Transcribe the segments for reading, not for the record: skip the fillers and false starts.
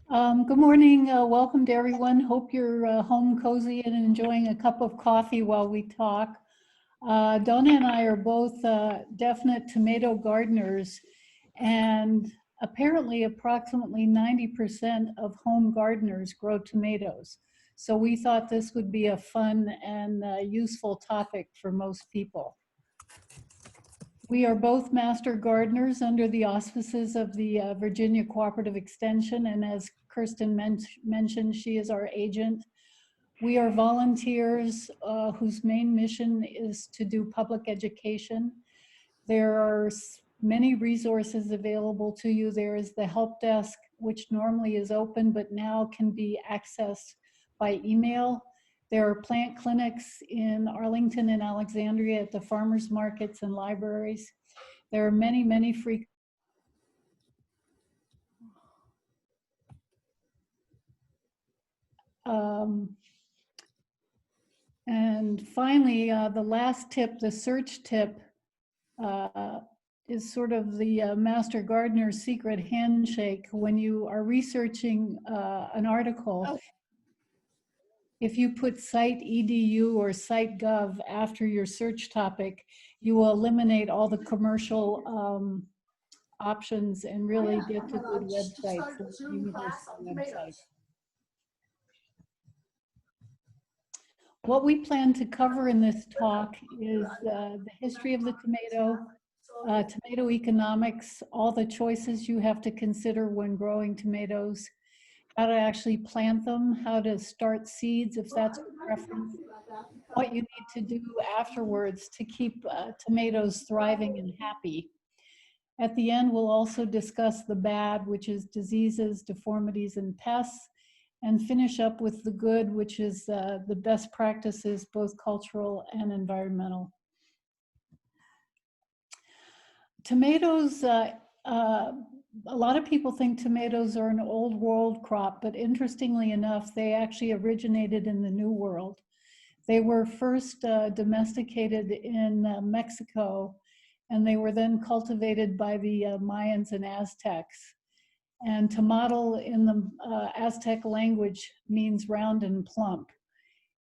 Good morning. Welcome to everyone. Hope you're home cozy and enjoying a cup of coffee while we talk. Dona and I are both definite tomato gardeners, and apparently approximately 90% of home gardeners grow tomatoes. So we thought this would be a fun and useful topic for most people. We are both master gardeners under the auspices of the Virginia Cooperative Extension, and as Kirsten mentioned, she is our agent. We are volunteers whose main mission is to do public education. There are many resources available to you. There is the help desk, which normally is open, but now can be accessed by email. There are plant clinics in Arlington and Alexandria at the farmers markets and libraries. There are many, many free and finally, the last tip, the search tip, is sort of the master gardener's secret handshake. When you are researching an article, if you put cite edu or cite gov after your search topic, you will eliminate all the commercial options and really get to good websites, university websites. What we plan to cover in this talk is the history of the tomato, tomato economics, all the choices you have to consider when growing tomatoes, how to actually plant them, how to start seeds if that's your preference, what you need to do afterwards to keep tomatoes thriving and happy. At the end, we'll also discuss the bad, which is diseases, deformities, and pests, and finish up with the good, which is the best practices, both cultural and environmental. Tomatoes, a lot of people think tomatoes are an old world crop, but interestingly enough, they actually originated in the New World. They were first domesticated in Mexico, and they were then cultivated by the Mayans and Aztecs. And tomato in the Aztec language means round and plump.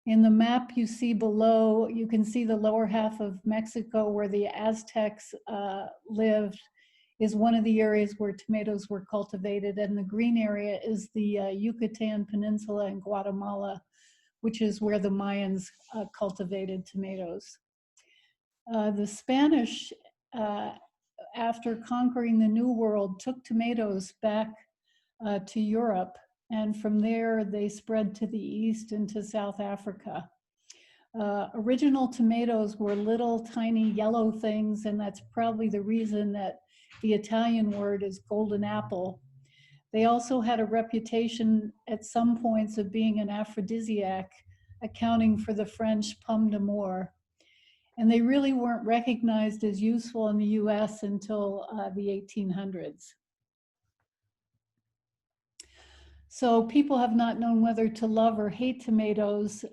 In the map you see below, you can see the lower half of Mexico where the Aztecs lived is one of the areas where tomatoes were cultivated, and the green area is the Yucatan Peninsula in Guatemala, which is where the Mayans cultivated tomatoes. The Spanish, after conquering the New World, took tomatoes back to Europe, and from there they spread to the east into South Africa. Original tomatoes were little tiny yellow things, and that's probably the reason that the Italian word is golden apple. They also had a reputation at some points of being an aphrodisiac, accounting for the French pomme d'amour. And they really weren't recognized as useful in the US until the 1800s. So people have not known whether to love or hate tomatoes.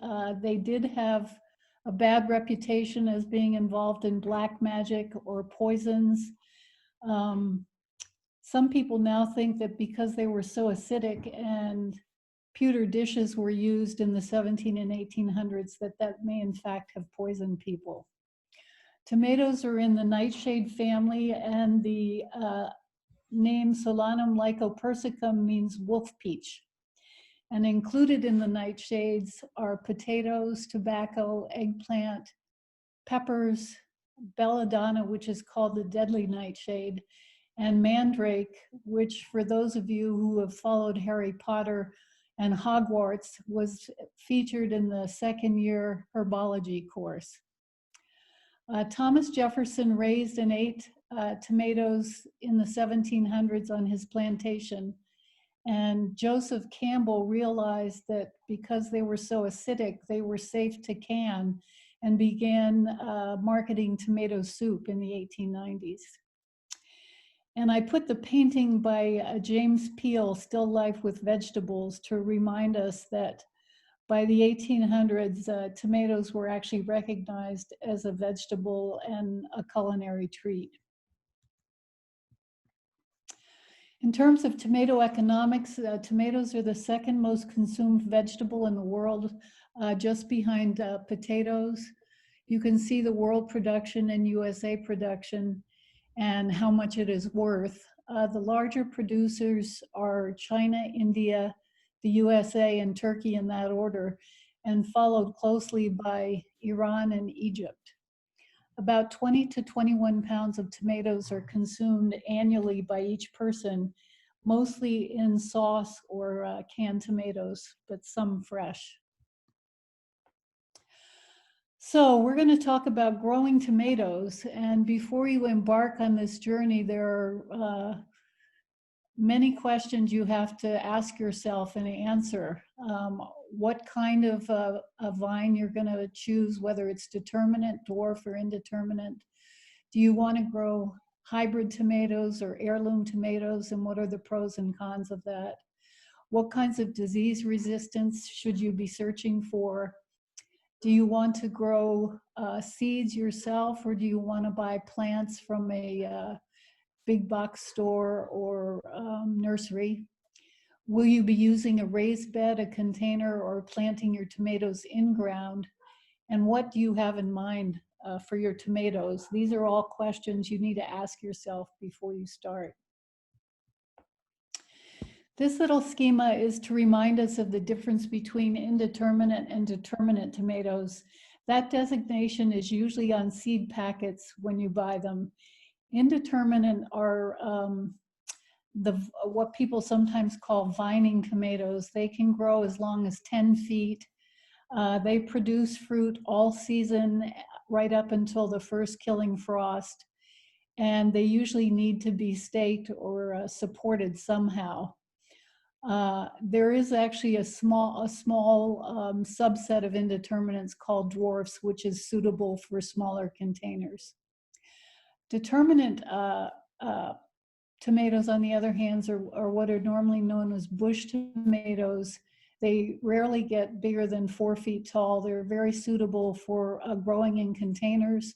They did have a bad reputation as being involved in black magic or poisons. Some people now think that because they were so acidic and pewter dishes were used in the 1700s and 1800s, that may in fact have poisoned people. Tomatoes are in the nightshade family, and the name Solanum lycopersicum means wolf peach. And included in the nightshades are potatoes, tobacco, eggplant, peppers, belladonna, which is called the deadly nightshade, and mandrake, which for those of you who have followed Harry Potter and Hogwarts was featured in the second year herbology course. Thomas Jefferson raised and ate tomatoes in the 1700s on his plantation. And Joseph Campbell realized that because they were so acidic, they were safe to can, and began marketing tomato soup in the 1890s. And I put the painting by James Peale, Still Life with Vegetables, to remind us that by the 1800s, tomatoes were actually recognized as a vegetable and a culinary treat. In terms of tomato economics, tomatoes are the second most consumed vegetable in the world, just behind potatoes. You can see the world production and USA production and how much it is worth. The larger producers are China, India, the USA, and Turkey in that order, and followed closely by Iran and Egypt. About 20 to 21 pounds of tomatoes are consumed annually by each person, mostly in sauce or canned tomatoes, but some fresh. So we're going to talk about growing tomatoes. And before you embark on this journey, there are many questions you have to ask yourself and answer. What kind of a vine you're going to choose, whether it's determinate, dwarf, or indeterminate. Do you want to grow hybrid tomatoes or heirloom tomatoes, and what are the pros and cons of that? What kinds of disease resistance should you be searching for? Do you want to grow seeds yourself, or do you want to buy plants from a big box store or nursery? Will you be using a raised bed, a container, or planting your tomatoes in ground? And what do you have in mind for your tomatoes? These are all questions you need to ask yourself before you start. This little schema is to remind us of the difference between indeterminate and determinate tomatoes. That designation is usually on seed packets when you buy them. Indeterminate are what people sometimes call vining tomatoes. They can grow as long as 10 feet. They produce fruit all season, right up until the first killing frost. And they usually need to be staked or supported somehow. There is actually a small subset of indeterminates called dwarfs, which is suitable for smaller containers. Determinate tomatoes, on the other hand, are what are normally known as bush tomatoes. They rarely get bigger than 4 feet tall. They're very suitable for growing in containers.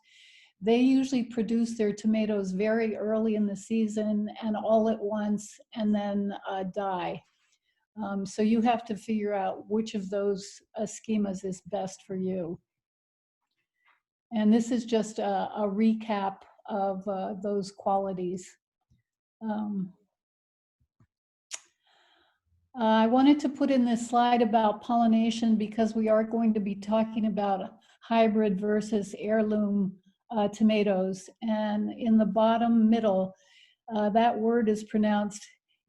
They usually produce their tomatoes very early in the season and all at once, and then die. So you have to figure out which of those schemas is best for you. And this is just a recap of those qualities. I wanted to put in this slide about pollination because we are going to be talking about hybrid versus heirloom tomatoes. And in the bottom middle, that word is pronounced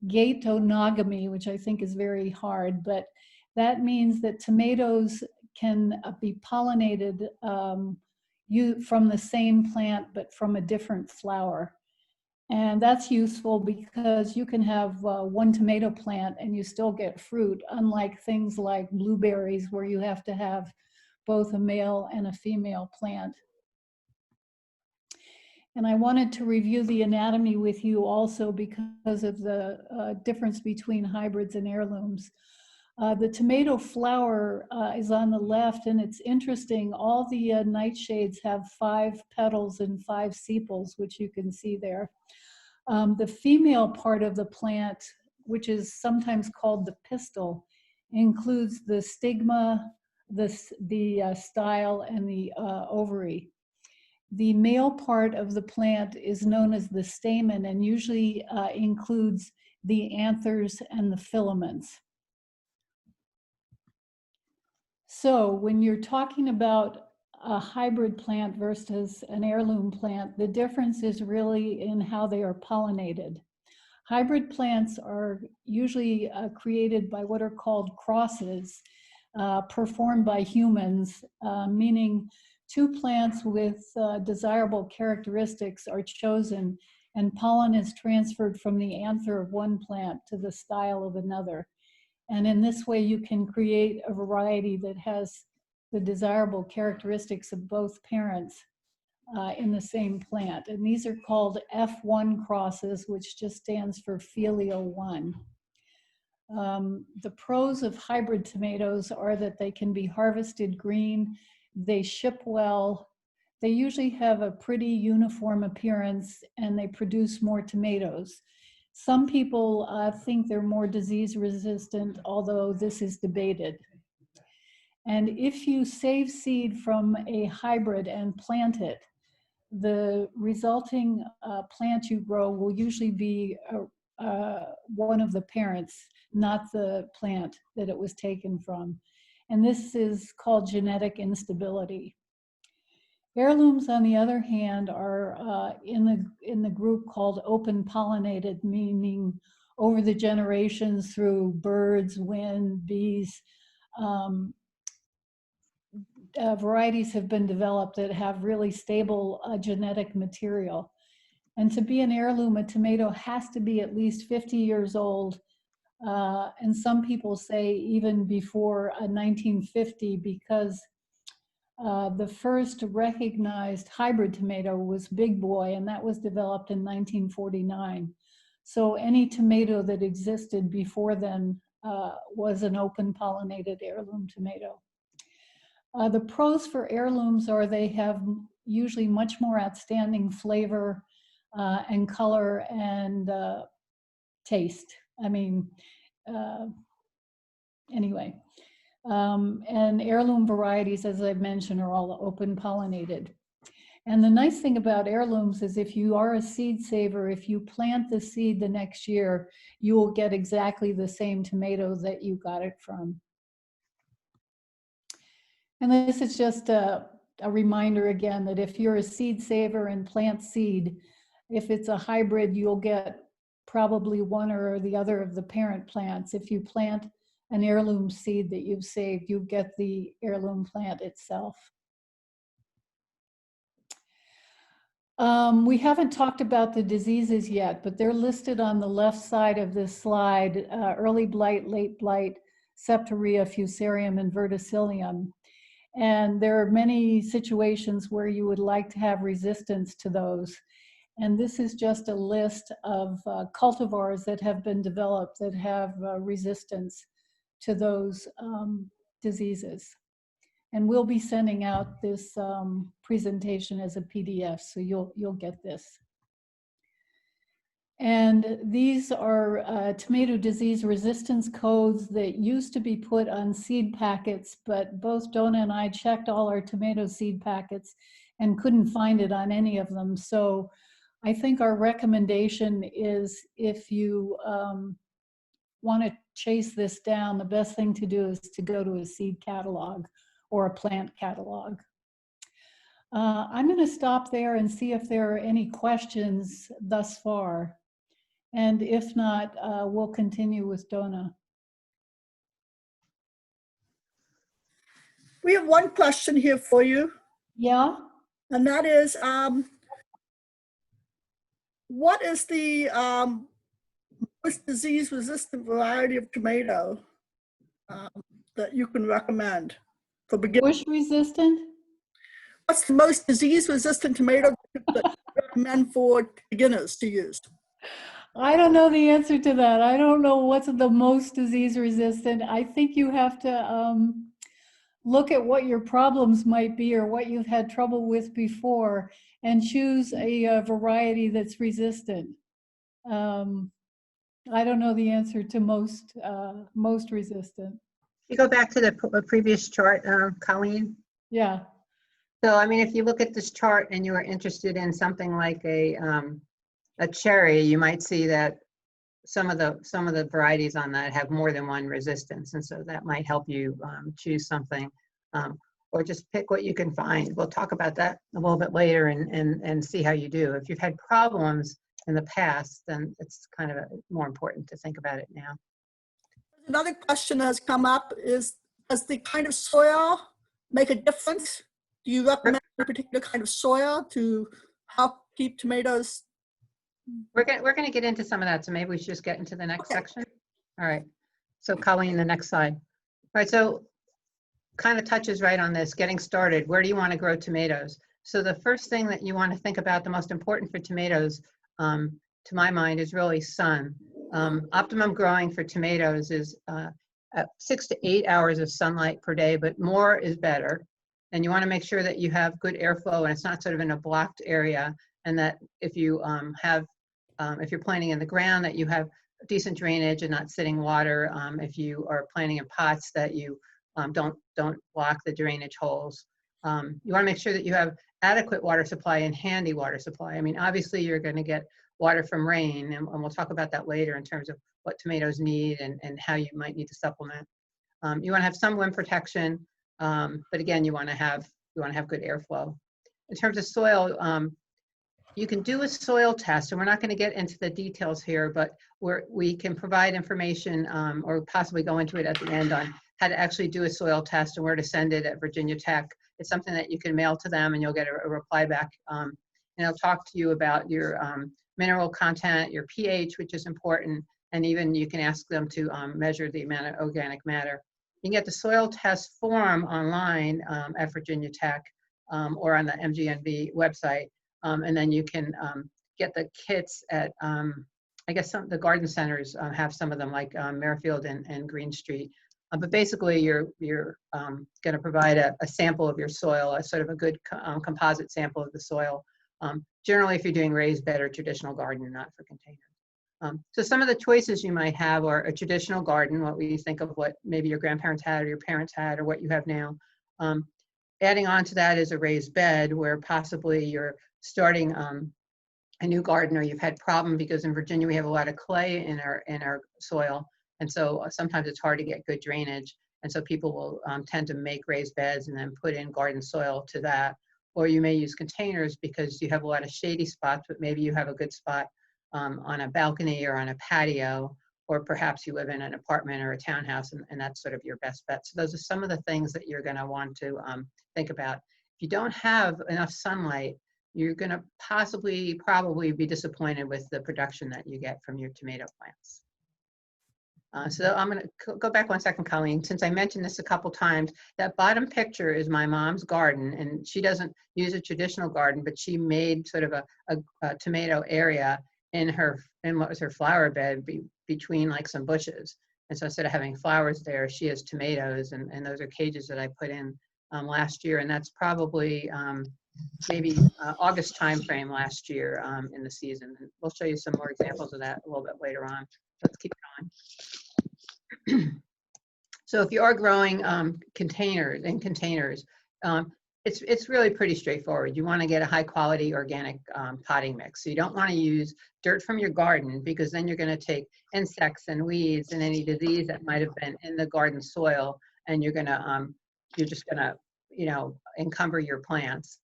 gatonogamy, which I think is very hard, but that means that tomatoes can be pollinated from the same plant, but from a different flower. And that's useful because you can have one tomato plant and you still get fruit, unlike things like blueberries where you have to have both a male and a female plant. And I wanted to review the anatomy with you also because of the difference between hybrids and heirlooms. The tomato flower is on the left, and it's interesting. All the nightshades have 5 petals and 5 sepals, which you can see there. The female part of the plant, which is sometimes called the pistil, includes the stigma, the style, and the ovary. The male part of the plant is known as the stamen and usually includes the anthers and the filaments. So when you're talking about a hybrid plant versus an heirloom plant, the difference is really in how they are pollinated. Hybrid plants are usually created by what are called crosses, performed by humans, meaning 2 plants with desirable characteristics are chosen and pollen is transferred from the anther of one plant to the style of another. And in this way, you can create a variety that has the desirable characteristics of both parents in the same plant. And these are called F1 crosses, which just stands for filial 1. The pros of hybrid tomatoes are that they can be harvested green, they ship well, they usually have a pretty uniform appearance, and they produce more tomatoes. Some people think they're more disease resistant, although this is debated. And if you save seed from a hybrid and plant it, the resulting plant you grow will usually be one of the parents, not the plant that it was taken from. And this is called genetic instability. Heirlooms, on the other hand, are in the group called open pollinated, meaning over the generations through birds, wind, bees, varieties have been developed that have really stable genetic material. And to be an heirloom, a tomato has to be at least 50 years old. And some people say even before 1950, because the first recognized hybrid tomato was Big Boy, and that was developed in 1949. So any tomato that existed before then was an open pollinated heirloom tomato. The pros for heirlooms are they have usually much more outstanding flavor and color and taste. I mean, anyway. And heirloom varieties, as I've mentioned, are all open pollinated. And the nice thing about heirlooms is if you are a seed saver, if you plant the seed the next year, you will get exactly the same tomato that you got it from. And this is just a reminder again that if you're a seed saver and plant seed, if it's a hybrid, you'll get probably one or the other of the parent plants. If you plant an heirloom seed that you've saved, you get the heirloom plant itself. We haven't talked about the diseases yet, but they're listed on the left side of this slide: early blight, late blight, septoria, fusarium, and verticillium. And there are many situations where you would like to have resistance to those. And this is just a list of cultivars that have been developed that have resistance to those diseases. And we'll be sending out this presentation as a PDF, so you'll get this. And these are tomato disease resistance codes that used to be put on seed packets, but both Dona and I checked all our tomato seed packets and couldn't find it on any of them. So I think our recommendation is if you want to chase this down, the best thing to do is to go to a seed catalog or a plant catalog. I'm going to stop there and see if there are any questions thus far. And if not, we'll continue with Dona. We have one question here for you. Yeah? And that is, what is the most disease-resistant variety of tomato that you can recommend for beginners? Bush resistant? What's the most disease-resistant tomato that you recommend for beginners to use? I don't know the answer to that. I don't know what's the most disease resistant. I think you have to look at what your problems might be or what you've had trouble with before and choose a variety that's resistant. I don't know the answer to most resistant. You go back to the previous chart, Colleen. Yeah. So, I mean, if you look at this chart and you are interested in something like a cherry, you might see that some of the varieties on that have more than one resistance, and so that might help you choose something, or just pick what you can find. We'll talk about that a little bit later and see how you do. If you've had problems in the past, then it's kind of more important to think about it now. Another question that has come up is, does the kind of soil make a difference? Do you recommend a particular kind of soil to help keep tomatoes? We're going to get into some of that, so maybe we should just get into the next section. All right. So Colleen, the next slide. All right, so kind of touches right on this, getting started. Where do you want to grow tomatoes? So the first thing that you want to think about, the most important for tomatoes, to my mind, is really sun. Optimum growing for tomatoes is 6 to 8 hours of sunlight per day, but more is better. And you want to make sure that you have good airflow and it's not sort of in a blocked area, and that if you have if you're planting in the ground, that you have decent drainage and not sitting water. If you are planting in pots, that you don't block the drainage holes. You want to make sure that you have adequate water supply and handy water supply. I mean, obviously you're going to get water from rain, and we'll talk about that later in terms of what tomatoes need and how you might need to supplement. You want to have some wind protection, but again, you want to have good airflow. In terms of soil, you can do a soil test, and we're not going to get into the details here, but we can provide information or possibly go into it at the end on how to actually do a soil test and where to send it at Virginia Tech. It's something that you can mail to them and you'll get a reply back. And they'll talk to you about your mineral content, your pH, which is important, and even you can ask them to measure the amount of organic matter. You can get the soil test form online at Virginia Tech or on the MGNV website. And then you can get the kits at, I guess the garden centers have some of them, like Merrifield and Green Street. But basically, you're going to provide a sample of your soil, a sort of a good composite sample of the soil. Generally, if you're doing raised bed or traditional garden, not for containers. So some of the choices you might have are a traditional garden, what we think of what maybe your grandparents had or your parents had or what you have now. Adding on to that is a raised bed where possibly you're starting a new garden, or you've had problem because in Virginia we have a lot of clay in our soil, and so sometimes it's hard to get good drainage, and so people will tend to make raised beds and then put in garden soil to that. Or you may use containers because you have a lot of shady spots, but maybe you have a good spot on a balcony or on a patio, or perhaps you live in an apartment or a townhouse, and that's sort of your best bet. So those are some of the things that you're going to want to think about. If you don't have enough sunlight, you're going to probably be disappointed with the production that you get from your tomato plants. So I'm going to go back one second, Colleen. Since I mentioned this a couple times, that bottom picture is my mom's garden, and she doesn't use a traditional garden, but she made sort of a tomato area in what was her flower bed between like some bushes. And so instead of having flowers there, she has tomatoes, and those are cages that I put in last year, and that's probably maybe August timeframe last year in the season. And we'll show you some more examples of that a little bit later on. Let's keep going. So if you are growing containers, it's really pretty straightforward. You want to get a high quality organic potting mix. So you don't want to use dirt from your garden, because then you're going to take insects and weeds and any disease that might have been in the garden soil, and you're just going to encumber your plants.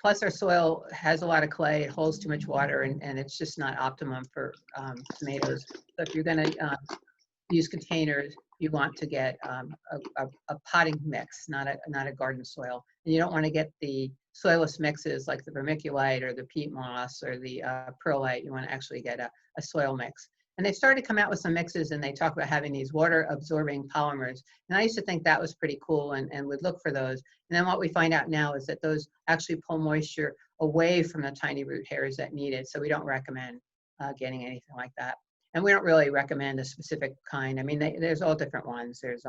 Plus our soil has a lot of clay, it holds too much water, and it's just not optimum for tomatoes. So if you're going to use containers, you want to get a potting mix, not a garden soil. And you don't want to get the soilless mixes like the vermiculite or the peat moss or the perlite. You want to actually get a soil mix. And they started to come out with some mixes, and they talk about having these water absorbing polymers. And I used to think that was pretty cool and would look for those. And then what we find out now is that those actually pull moisture away from the tiny root hairs that need it. So we don't recommend getting anything like that. And we don't really recommend a specific kind. I mean, there's all different ones. There's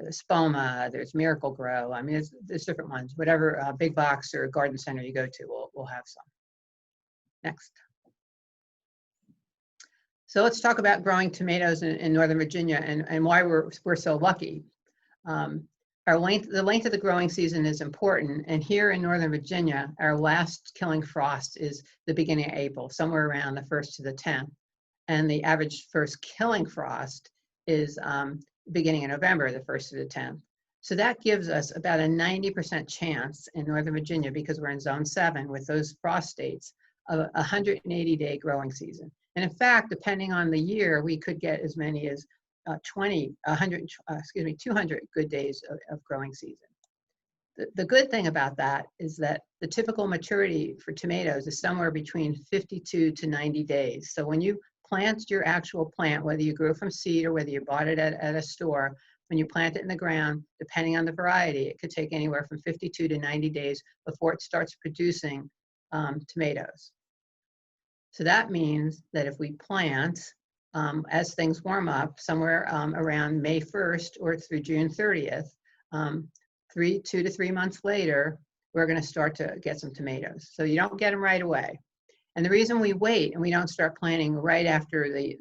Spoma, there's Miracle Grow. I mean, there's different ones. Whatever big box or garden center you go to, we'll have some. Next. So let's talk about growing tomatoes in Northern Virginia and why we're so lucky. The length of the growing season is important. And here in Northern Virginia, our last killing frost is the beginning of April, somewhere around the 1st to the 10th. And the average first killing frost is beginning of November, the 1st to the 10th. So that gives us about a 90% chance in Northern Virginia, because we're in zone 7 with those frost dates, of a 180-day growing season. And in fact, depending on the year, we could get as many as 200 good days of growing season. The good thing about that is that the typical maturity for tomatoes is somewhere between 52 to 90 days. So when you plant your actual plant, whether you grew from seed or whether you bought it at a store, when you plant it in the ground, depending on the variety, it could take anywhere from 52 to 90 days before it starts producing tomatoes. So that means that if we plant as things warm up, somewhere around May 1st or through June 30th, 2 to 3 months later, we're going to start to get some tomatoes. So you don't get them right away. And the reason we wait and we don't start planting right after the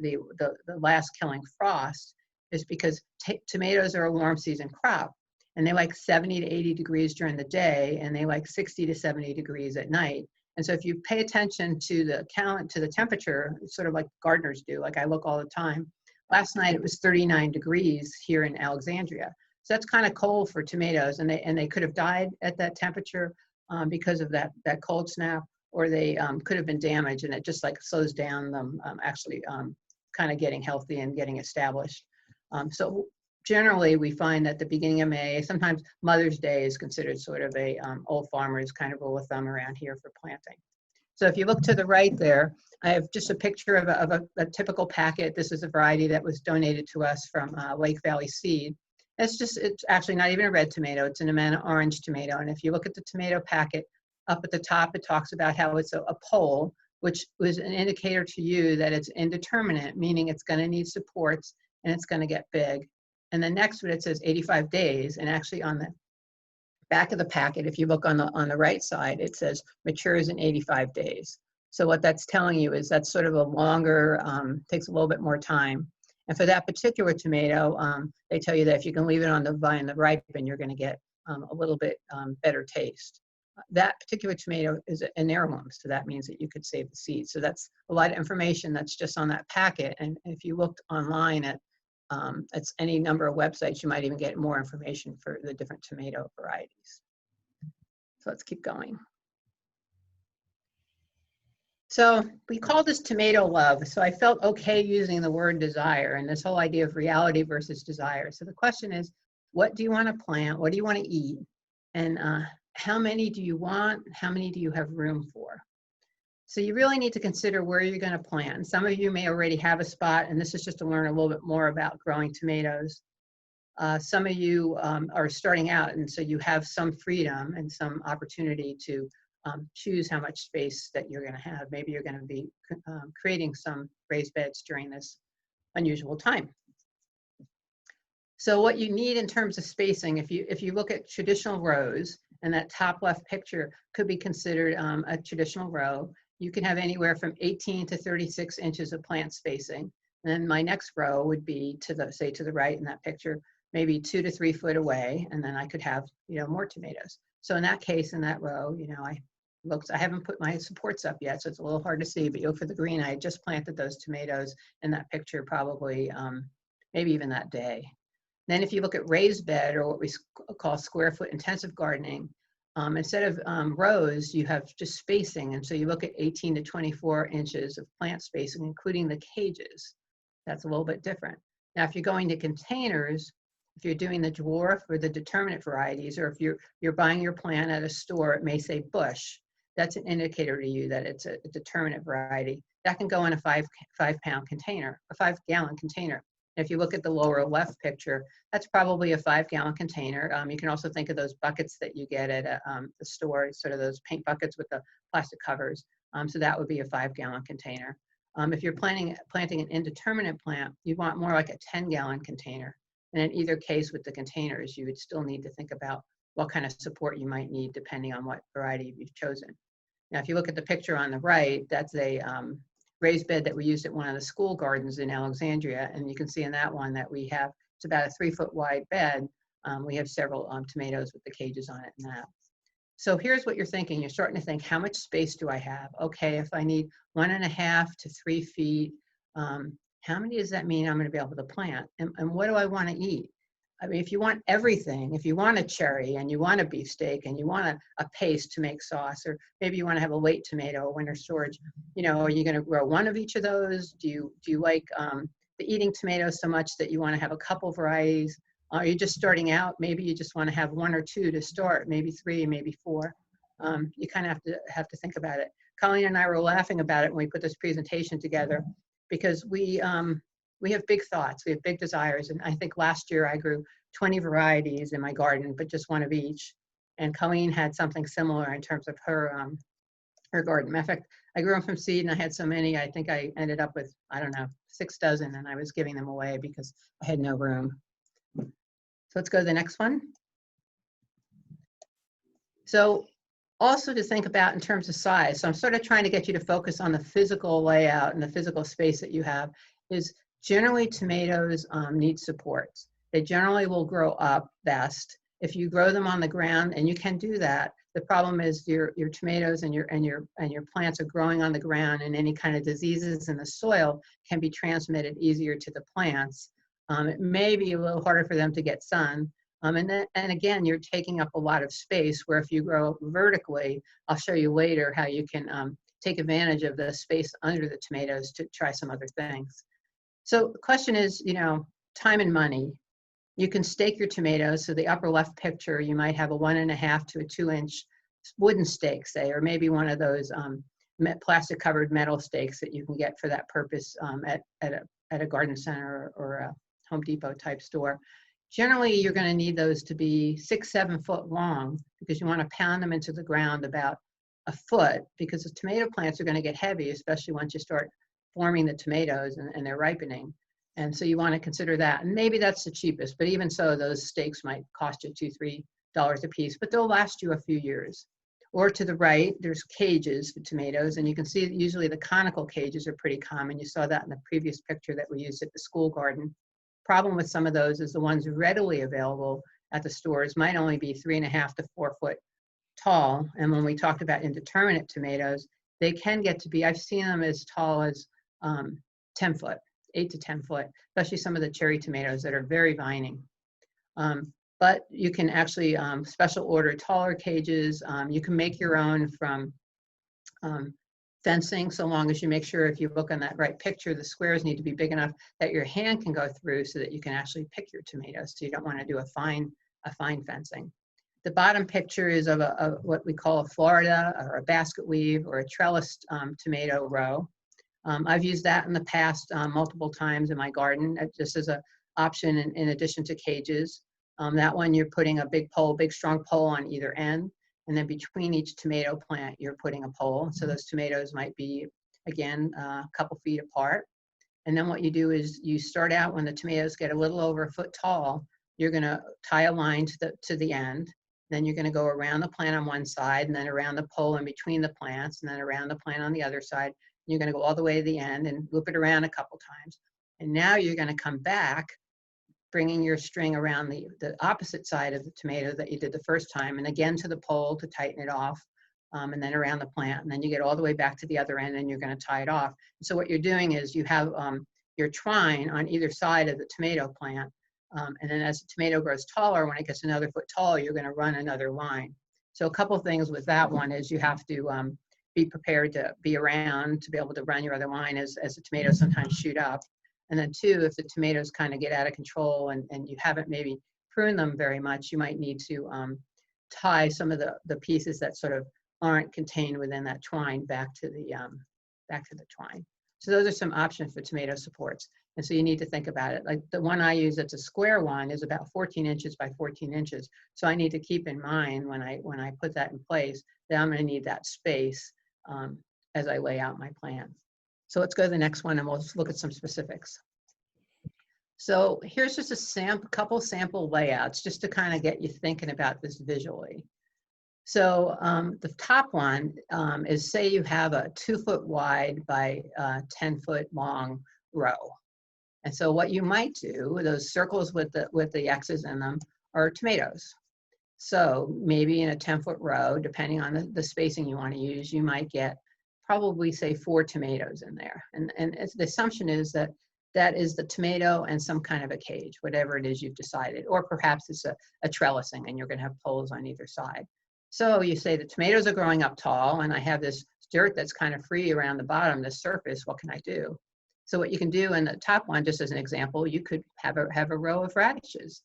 last killing frost is because tomatoes are a warm season crop, and they like 70 to 80 degrees during the day, and they like 60 to 70 degrees at night. And so if you pay attention to the temperature, sort of like gardeners do, like I look all the time. Last night it was 39 degrees here in Alexandria. So that's kind of cold for tomatoes, and they could have died at that temperature because of that cold snap, or they could have been damaged, and it just like slows down them actually kind of getting healthy and getting established. So generally we find that the beginning of May, sometimes Mother's Day is considered sort of a old farmer's kind of rule of thumb around here for planting. So if you look to the right there, I have just a picture of a typical packet. This is a variety that was donated to us from Lake Valley Seed. It's actually not even a red tomato, it's an Amana orange tomato. And if you look at the tomato packet, up at the top, it talks about how it's a pole, which was an indicator to you that it's indeterminate, meaning it's gonna need supports and it's gonna get big. And then next to it, it says 85 days. And actually on the back of the packet, if you look on the right side, it says matures in 85 days. So what that's telling you is that's sort of a longer, takes a little bit more time. And for that particular tomato, they tell you that if you can leave it on the vine to ripen, you're gonna get a little bit better taste. That particular tomato is an heirloom, so that means that you could save the seeds. So that's a lot of information that's just on that packet. And if you looked online at any number of websites, you might even get more information for the different tomato varieties. So let's keep going. So we call this tomato love. So I felt okay using the word desire and this whole idea of reality versus desire. So the question is, what do you want to plant? What do you want to eat? And how many do you want? How many do you have room for? So you really need to consider where you're going to plant. Some of you may already have a spot, and this is just to learn a little bit more about growing tomatoes. Some of you are starting out, and so you have some freedom and some opportunity to choose how much space that you're going to have. Maybe you're going to be creating some raised beds during this unusual time. So what you need in terms of spacing, if you look at traditional rows, and that top left picture could be considered a traditional row, you can have anywhere from 18 to 36 inches of plant spacing. And then my next row would be to the right in that picture, maybe 2 to 3 foot away, and then I could have more tomatoes. So in that case, in that row, I haven't put my supports up yet, so it's a little hard to see, but you look for the green. I just planted those tomatoes in that picture probably maybe even that day. Then if you look at raised bed, or what we call square foot intensive gardening, instead of rows, you have just spacing. And so you look at 18 to 24 inches of plant spacing, including the cages. That's a little bit different. Now, if you're going to containers, if you're doing the dwarf or the determinate varieties, or if you're buying your plant at a store, it may say bush. That's an indicator to you that it's a determinate variety. That can go in a 5-pound container, a 5-gallon container. If you look at the lower left picture, that's probably a 5-gallon container. You can also think of those buckets that you get at the store, sort of those paint buckets with the plastic covers. So that would be a 5-gallon container. If you're planting an indeterminate plant, you want more like a 10-gallon container. And in either case with the containers, you would still need to think about what kind of support you might need depending on what variety you've chosen. Now, if you look at the picture on the right, that's a raised bed that we used at one of the school gardens in Alexandria. And you can see in that one that we have, it's about a 3-foot wide bed. We have several tomatoes with the cages on it and that. So here's what you're thinking. You're starting to think, how much space do I have? Okay, if I need 1.5 to 3 feet, how many does that mean I'm going to be able to plant? And what do I want to eat? I mean, if you want everything, if you want a cherry and you want a beefsteak and you want a paste to make sauce, or maybe you want to have a late tomato, winter storage, are you going to grow one of each of those? Do you like the eating tomatoes so much that you want to have a couple varieties? Are you just starting out? Maybe you just want to have 1 or 2 to start, maybe 3, maybe 4. You kind of have to think about it. Colleen and I were laughing about it when we put this presentation together, because we have big thoughts, we have big desires. And I think last year I grew 20 varieties in my garden, but just 1 of each. And Colleen had something similar in terms of her garden. In fact, I grew them from seed and I had so many, I think I ended up with, I don't know, 6 dozen, and I was giving them away because I had no room. So let's go to the next one. So Also to think about in terms of size. So I'm sort of trying to get you to focus on the physical layout and the physical space that you have. Is generally tomatoes need supports. They generally will grow up best if you grow them on the ground, and you can do that. The problem is your tomatoes and your plants are growing on the ground, and any kind of diseases in the soil can be transmitted easier to the plants. It may be a little harder for them to get sun. And again, you're taking up a lot of space, where if you grow vertically, I'll show you later how you can take advantage of the space under the tomatoes to try some other things. So the question is, time and money. You can stake your tomatoes. So the upper left picture, you might have a 1.5 to a 2-inch wooden stake, say, or maybe one of those plastic covered metal stakes that you can get for that purpose at a garden center or a Home Depot type store. Generally, you're going to need those to be 6-7 foot long, because you want to pound them into the ground about a foot, because the tomato plants are going to get heavy, especially once you start forming the tomatoes and they're ripening. And so you want to consider that. And maybe that's the cheapest, but even so, those stakes might cost you $2-3 a piece, but they'll last you a few years. Or to the right, there's cages for tomatoes, and you can see that usually the conical cages are pretty common. You saw that in the previous picture that we used at the school garden. Problem with some of those is the ones readily available at the stores might only be 3.5 to 4 foot tall. And when we talked about indeterminate tomatoes, they can get to be, I've seen them as tall as 10 foot, 8 to 10 foot, especially some of the cherry tomatoes that are very vining. But you can actually special order taller cages. You can make your own from fencing, so long as you make sure, if you look on that right picture, the squares need to be big enough that your hand can go through so that you can actually pick your tomatoes. So you don't want to do a fine fencing. The bottom picture is of what we call a Florida or a basket weave or a trellised tomato row. I've used that in the past multiple times in my garden, just as an option in addition to cages. That one, you're putting a big strong pole on either end. And then between each tomato plant, you're putting a pole. So those tomatoes might be, again, a couple feet apart. And then what you do is you start out when the tomatoes get a little over a foot tall, you're going to tie a line to the end. Then you're going to go around the plant on one side, and then around the pole in between the plants, and then around the plant on the other side. You're going to go all the way to the end and loop it around a couple times. And now you're going to come back, bringing your string around the opposite side of the tomato that you did the first time, and again to the pole to tighten it off, and then around the plant. And then you get all the way back to the other end, and you're going to tie it off. So what you're doing is you have your twine on either side of the tomato plant. And then as the tomato grows taller, when it gets another foot taller, you're going to run another line. So a couple things with that one is you have to be prepared to be around to be able to run your other line as the tomatoes sometimes shoot up. And then two, if the tomatoes kind of get out of control and you haven't maybe pruned them very much, you might need to tie some of the pieces that sort of aren't contained within that twine back to the twine. So those are some options for tomato supports. And so you need to think about it. Like the one I use that's a square one is about 14 inches by 14 inches. So I need to keep in mind when I put that in place that I'm going to need that space as I lay out my plan. So let's go to the next one and we'll look at some specifics. So here's just a couple sample layouts just to kind of get you thinking about this visually. So the top one is, say you have a 2 foot wide by 10 foot long row. And so what you might do, those circles with the X's in them, are tomatoes. So maybe in a 10-foot row, depending on the spacing you want to use, you might get probably, say, 4 tomatoes in there. And the assumption is that is the tomato and some kind of a cage, whatever it is you've decided. Or perhaps it's a trellising and you're going to have poles on either side. So you say the tomatoes are growing up tall and I have this dirt that's kind of free around the bottom, the surface. What can I do? So what you can do in the top one, just as an example, you could have a row of radishes.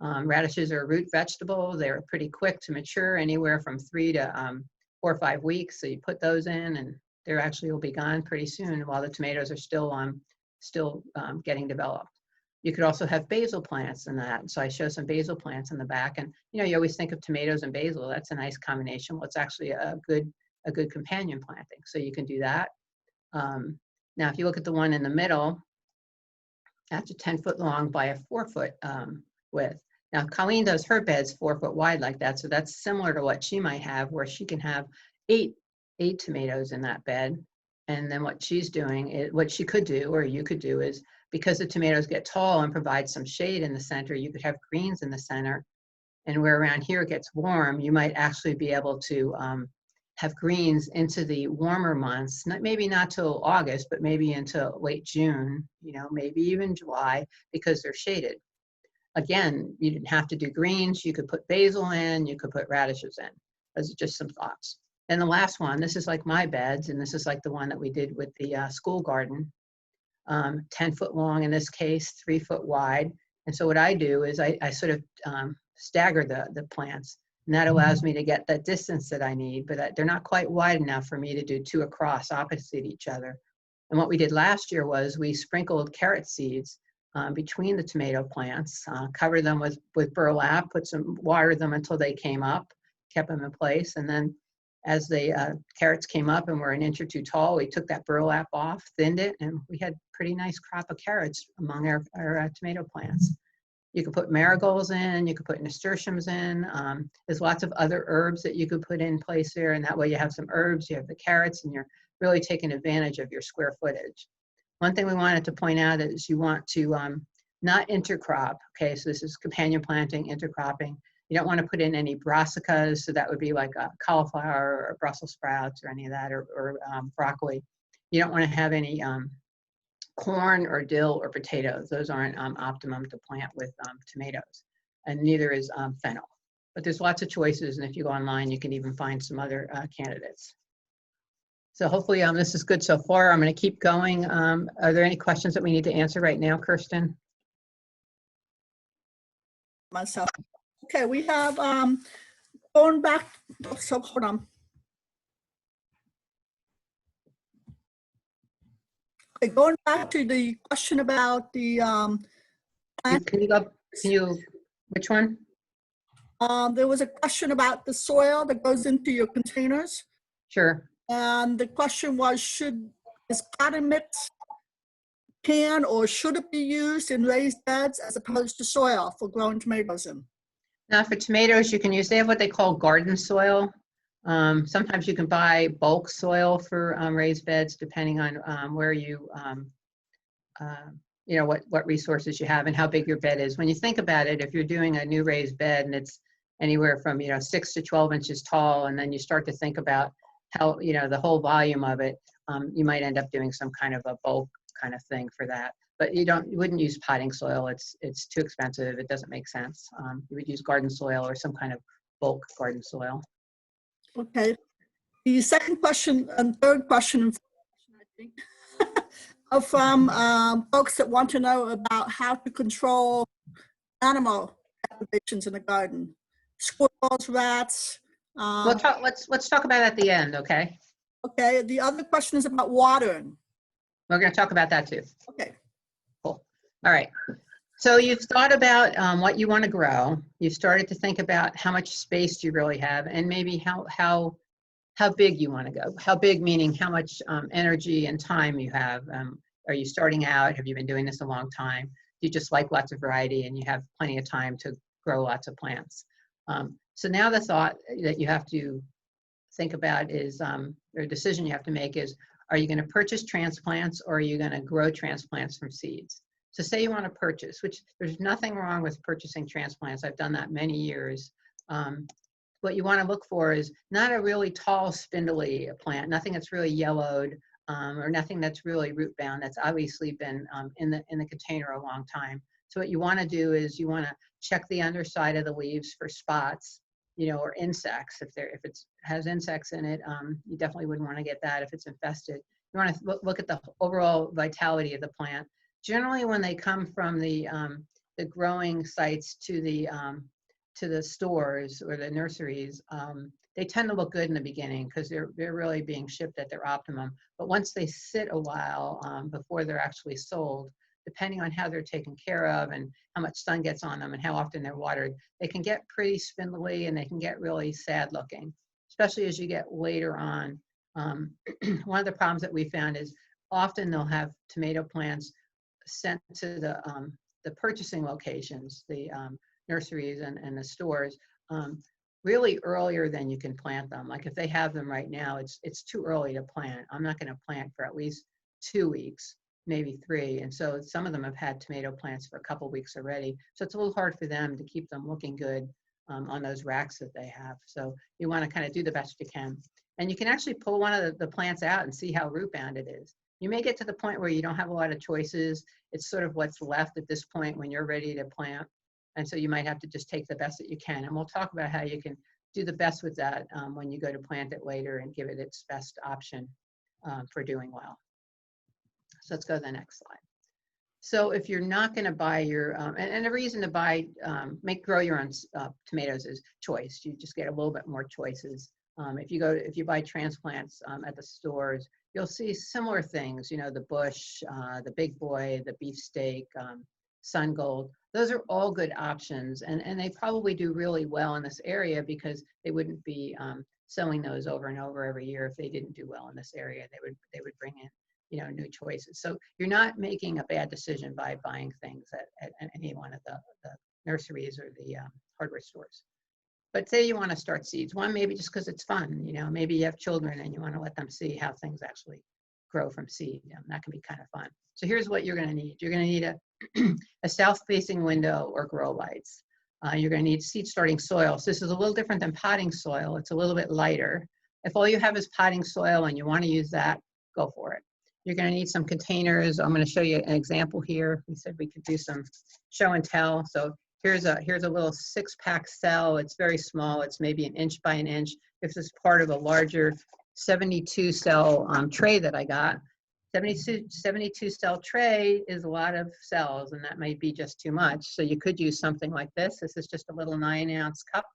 Radishes are a root vegetable. They're pretty quick to mature, anywhere from 3 to 4 or 5 weeks. So you put those in and they actually will be gone pretty soon while the tomatoes are still getting developed. You could also have basil plants in that. So I show some basil plants in the back, and you always think of tomatoes and basil. That's a nice combination. Well, it's actually a good companion planting. So you can do that. Now, if you look at the one in the middle, that's a 10 foot long by a 4 foot width. Now, Colleen does her beds 4 foot wide like that, so that's similar to what she might have, where she can have eight tomatoes in that bed. And then what she's doing, what she could do, or you could do, is because the tomatoes get tall and provide some shade in the center, you could have greens in the center. And where around here it gets warm, you might actually be able to have greens into the warmer months, maybe not till August, but maybe into late June, maybe even July, because they're shaded. Again, you didn't have to do greens. You could put basil in, you could put radishes in. Those are just some thoughts. And the last one, this is like my beds, and this is like the one that we did with the school garden. 10 foot long in this case, 3 foot wide. And so what I do is I sort of stagger the plants. And that allows me to get that distance that I need, but they're not quite wide enough for me to do 2 across opposite each other. And what we did last year was we sprinkled carrot seeds between the tomato plants, covered them with burlap, watered them until they came up, kept them in place. And then as the carrots came up and were an inch or 2 tall, we took that burlap off, thinned it, and we had a pretty nice crop of carrots among our tomato plants. You could put marigolds in, you could put nasturtiums in. There's lots of other herbs that you could put in place there, and that way you have some herbs, you have the carrots, and you're really taking advantage of your square footage. One thing we wanted to point out is you want to not intercrop. Okay, so this is companion planting, intercropping. You don't want to put in any brassicas, so that would be like a cauliflower or Brussels sprouts or any of that, or broccoli. You don't want to have any corn or dill or potatoes. Those aren't optimum to plant with tomatoes, and neither is fennel. But there's lots of choices, and if you go online, you can even find some other candidates. So hopefully this is good so far. I'm going to keep going. Are there any questions that we need to answer right now, Kirsten? Myself. Okay, we have going back. So hold on. Okay, going back to the question about the Which one? there was a question about the soil that goes into your containers. Sure. And the question was, is cotton mix can or should it be used in raised beds as opposed to soil for growing tomatoes in? Now for tomatoes, you can use, they have what they call garden soil. Sometimes you can buy bulk soil for raised beds, depending on where you, what resources you have and how big your bed is. When you think about it, if you're doing a new raised bed and it's anywhere from 6 to 12 inches tall, and then you start to think about how, the whole volume of it, you might end up doing some kind of a bulk kind of thing for that. But you wouldn't use potting soil. It's too expensive. It doesn't make sense. You would use garden soil or some kind of bulk garden soil. Okay. The second question and third question, I think, are from folks that want to know about how to control animal populations in the garden. Squirrels, rats. Let's talk about it at the end, okay? Okay. The other question is about watering. We're going to talk about that too. Okay. Cool. All right. So you've thought about what you want to grow. You've started to think about how much space you really have, and maybe how big you want to go. How big meaning how much energy and time you have. Are you starting out? Have you been doing this a long time? Do you just like lots of variety and you have plenty of time to grow lots of plants? So now the thought that you have to think about is, or a decision you have to make is, are you going to purchase transplants or are you going to grow transplants from seeds? So say you want to purchase, which there's nothing wrong with purchasing transplants. I've done that many years. What you want to look for is not a really tall, spindly plant, nothing that's really yellowed, or nothing that's really root bound, that's obviously been in the container a long time. So what you want to do is you want to check the underside of the leaves for spots, or insects. If it has insects in it, you definitely wouldn't want to get that if it's infested. You want to look at the overall vitality of the plant. Generally, when they come from the growing sites to the stores or the nurseries, they tend to look good in the beginning because they're really being shipped at their optimum. But once they sit a while before they're actually sold, depending on how they're taken care of and how much sun gets on them and how often they're watered, they can get pretty spindly and they can get really sad looking, especially as you get later on. One of the problems that we found is often they'll have tomato plants sent to the purchasing locations, the nurseries and the stores really earlier than you can plant them. Like if they have them right now, it's too early to plant. I'm not going to plant for at least 2 weeks, maybe 3. And so some of them have had tomato plants for a couple weeks already. So it's a little hard for them to keep them looking good on those racks that they have. So you want to kind of do the best you can. And you can actually pull one of the plants out and see how root bound it is. You may get to the point where you don't have a lot of choices. It's sort of what's left at this point when you're ready to plant. And so you might have to just take the best that you can. And we'll talk about how you can do the best with that when you go to plant it later and give it its best option for doing well. So let's go to the next slide. So if you're not going to buy your, and the reason to buy, grow your own tomatoes is choice. You just get a little bit more choices. If you buy transplants at the stores, you'll see similar things, you know, the Bush, the Big Boy, the Beefsteak, Sun Gold. Those are all good options, and they probably do really well in this area because they wouldn't be selling those over and over every year if they didn't do well in this area. They would bring in, you know, new choices. So you're not making a bad decision by buying things at any one of the nurseries or the hardware stores. But say you want to start seeds. One, maybe just because it's fun, you know, maybe you have children and you want to let them see how things actually grow from seed. That can be kind of fun. So here's what you're going to need. You're going to need a south-facing window or grow lights. You're going to need seed starting soil. So this is a little different than potting soil. It's a little bit lighter. If all you have is potting soil and you want to use that, go for it. You're going to need some containers. I'm going to show you an example here. We said we could do some show and tell. So here's a little 6-pack cell. It's very small. It's maybe 1 inch by 1 inch. This is part of a larger 72 cell tray that I got. 72 cell tray is a lot of cells, and that might be just too much. So you could use something like this. This is just a little 9-ounce cup.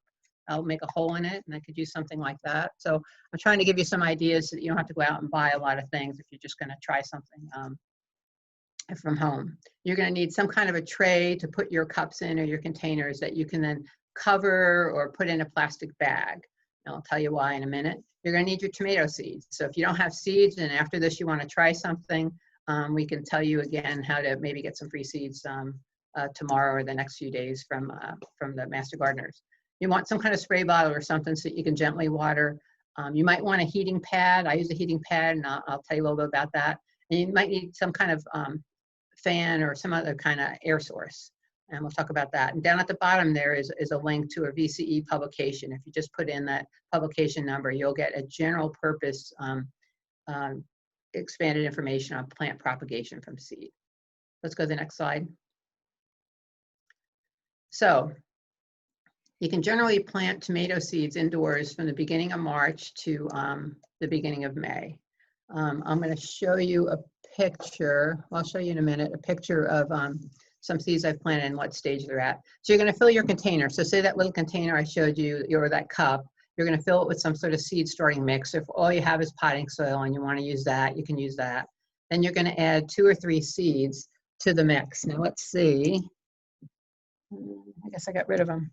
I'll make a hole in it, and I could use something like that. So I'm trying to give you some ideas so that you don't have to go out and buy a lot of things if you're just going to try something from home. You're going to need some kind of a tray to put your cups in or your containers that you can then cover or put in a plastic bag. And I'll tell you why in a minute. You're going to need your tomato seeds. So if you don't have seeds and after this you want to try something, we can tell you again how to maybe get some free seeds tomorrow or the next few days from the Master Gardeners. You want some kind of spray bottle or something so that you can gently water. You might want a heating pad. I use a heating pad, and I'll tell you a little bit about that. And you might need some kind of fan or some other kind of air source. And we'll talk about that. And down at the bottom there is a link to a VCE publication. If you just put in that publication number, you'll get a general purpose expanded information on plant propagation from seed. Let's go to the next slide. So you can generally plant tomato seeds indoors from the beginning of March to the beginning of May. I'm going to show you a picture. I'll show you in a minute a picture of some seeds I've planted and what stage they're at. So you're going to fill your container. So say that little container I showed you, or that cup, you're going to fill it with some sort of seed starting mix. If all you have is potting soil and you want to use that, you can use that. Then you're going to add 2 or 3 seeds to the mix. Now let's see. I guess I got rid of them.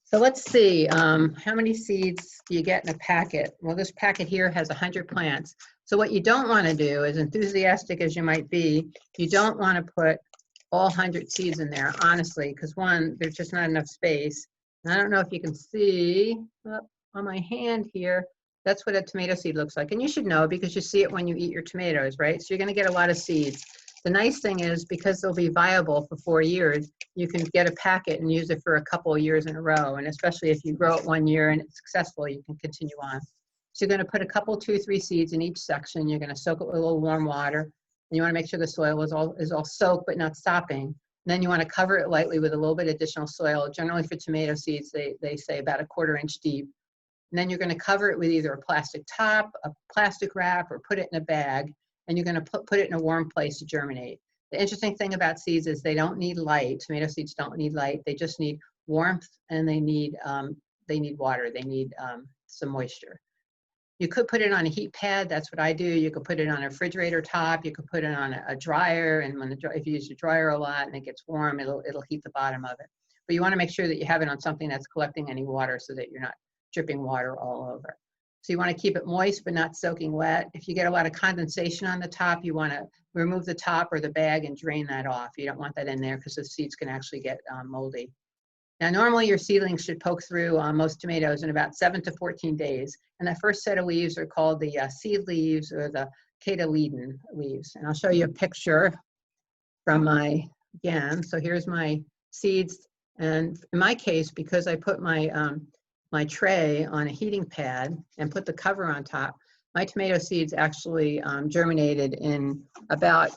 So let's see, how many seeds do you get in a packet? Well, this packet here has 100 plants. So what you don't want to do, as enthusiastic as you might be, you don't want to put all 100 seeds in there, honestly, because one, there's just not enough space. And I don't know if you can see on my hand here, that's what a tomato seed looks like. And you should know because you see it when you eat your tomatoes, right? So you're going to get a lot of seeds. The nice thing is because they'll be viable for 4 years, you can get a packet and use it for a couple of years in a row. And especially if you grow it 1 year and it's successful, you can continue on. So you're going to put a couple, 2 or 3 seeds in each section. You're going to soak it with a little warm water. And you want to make sure the soil is all soaked but not stopping. And then you want to cover it lightly with a little bit of additional soil. Generally for tomato seeds, they say about 1/4 inch deep. And then you're going to cover it with either a plastic top, a plastic wrap, or put it in a bag. And you're going to put it in a warm place to germinate. The interesting thing about seeds is they don't need light. Tomato seeds don't need light. They just need warmth, and they need water. They need some moisture. You could put it on a heat pad. That's what I do. You could put it on a refrigerator top. You could put it on a dryer, and if you use your dryer a lot and it gets warm, it'll heat the bottom of it. But you want to make sure that you have it on something that's collecting any water so that you're not dripping water all over. So you want to keep it moist but not soaking wet. If you get a lot of condensation on the top, you want to remove the top or the bag and drain that off. You don't want that in there because the seeds can actually get moldy. Now, normally your seedlings should poke through most tomatoes in about 7 to 14 days. And that first set of leaves are called the seed leaves or the cotyledon leaves. And I'll show you a picture from my, again, so here's my seeds. And in my case, because I put my, my tray on a heating pad and put the cover on top, my tomato seeds actually germinated in about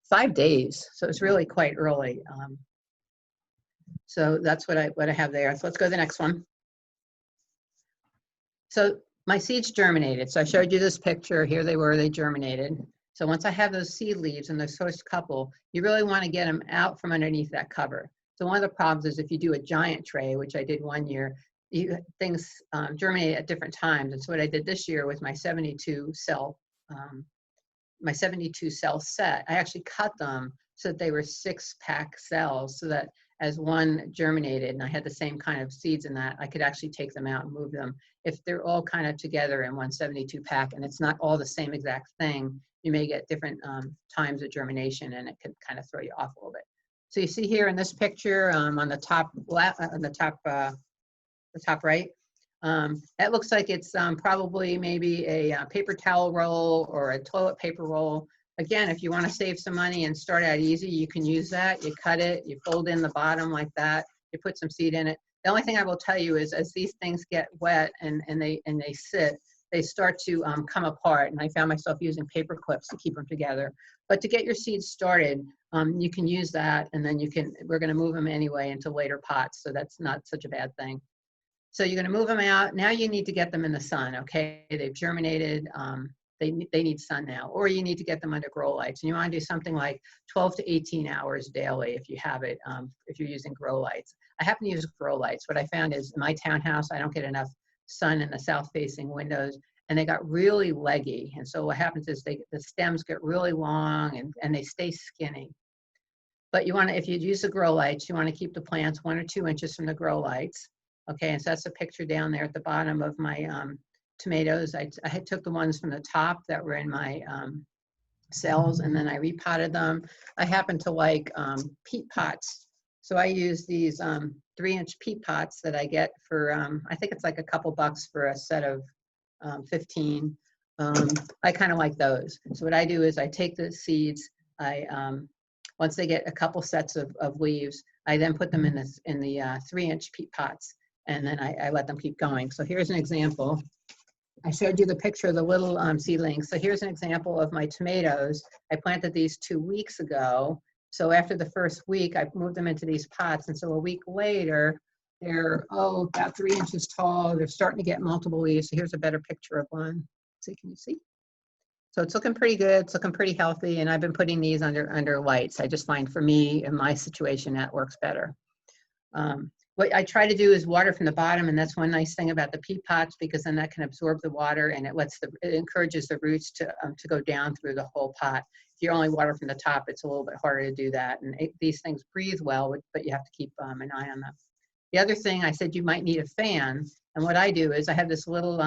5 days. So it's really quite early. So that's what I have there. So let's go to the next one. So my seeds germinated. So I showed you this picture. Here they were, they germinated. So once I have those seed leaves and those first couple, you really want to get them out from underneath that cover. So one of the problems is if you do a giant tray, which I did one year, things germinate at different times. And so what I did this year with my 72 cell set, I actually cut them so that they were 6-pack cells, so that as one germinated and I had the same kind of seeds in that, I could actually take them out and move them. If they're all kind of together in one 72 pack and it's not all the same exact thing, you may get different times of germination and it could kind of throw you off a little bit. So you see here in this picture on the top left, on the top right, that looks like it's probably maybe a paper towel roll or a toilet paper roll. Again, if you want to save some money and start out easy, you can use that. You cut it, you fold in the bottom like that, you put some seed in it. The only thing I will tell you is as these things get wet and they sit, they start to come apart. And I found myself using paper clips to keep them together. But to get your seeds started, you can use that, and then we're going to move them anyway into later pots, so that's not such a bad thing. So you're going to move them out. Now you need to get them in the sun, okay? They've germinated. They need sun now, or you need to get them under grow lights. And you want to do something like 12 to 18 hours daily if you have it, if you're using grow lights. I happen to use grow lights. What I found is in my townhouse, I don't get enough sun in the south-facing windows, and they got really leggy. And so what happens is the stems get really long and they stay skinny. But you want to, if you use the grow lights, you want to keep the plants 1 or 2 inches from the grow lights. Okay, and so that's a picture down there at the bottom of my tomatoes. I took the ones from the top that were in my cells, and then I repotted them. I happen to like peat pots. So I use these 3-inch peat pots that I get for, I think it's like a couple bucks for a set of 15. I kind of like those. So what I do is I take the seeds, once they get a couple sets of leaves, I then put them in the 3-inch peat pots, and then I let them keep going. So here's an example. I showed you the picture of the little seedlings. So here's an example of my tomatoes. I planted these 2 weeks ago. So after the first week, I moved them into these pots. And so a week later, they're, about 3 inches tall. They're starting to get multiple leaves. So here's a better picture of one. Let's see, can you see? So it's looking pretty good. It's looking pretty healthy. And I've been putting these under lights. I just find for me, in my situation, that works better. What I try to do is water from the bottom, and that's one nice thing about the peat pots, because then that can absorb the water and it encourages the roots to go down through the whole pot. If you only water from the top, it's a little bit harder to do that. And these things breathe well, but you have to keep an eye on them. The other thing, I said you might need a fan, and what I do is I have this little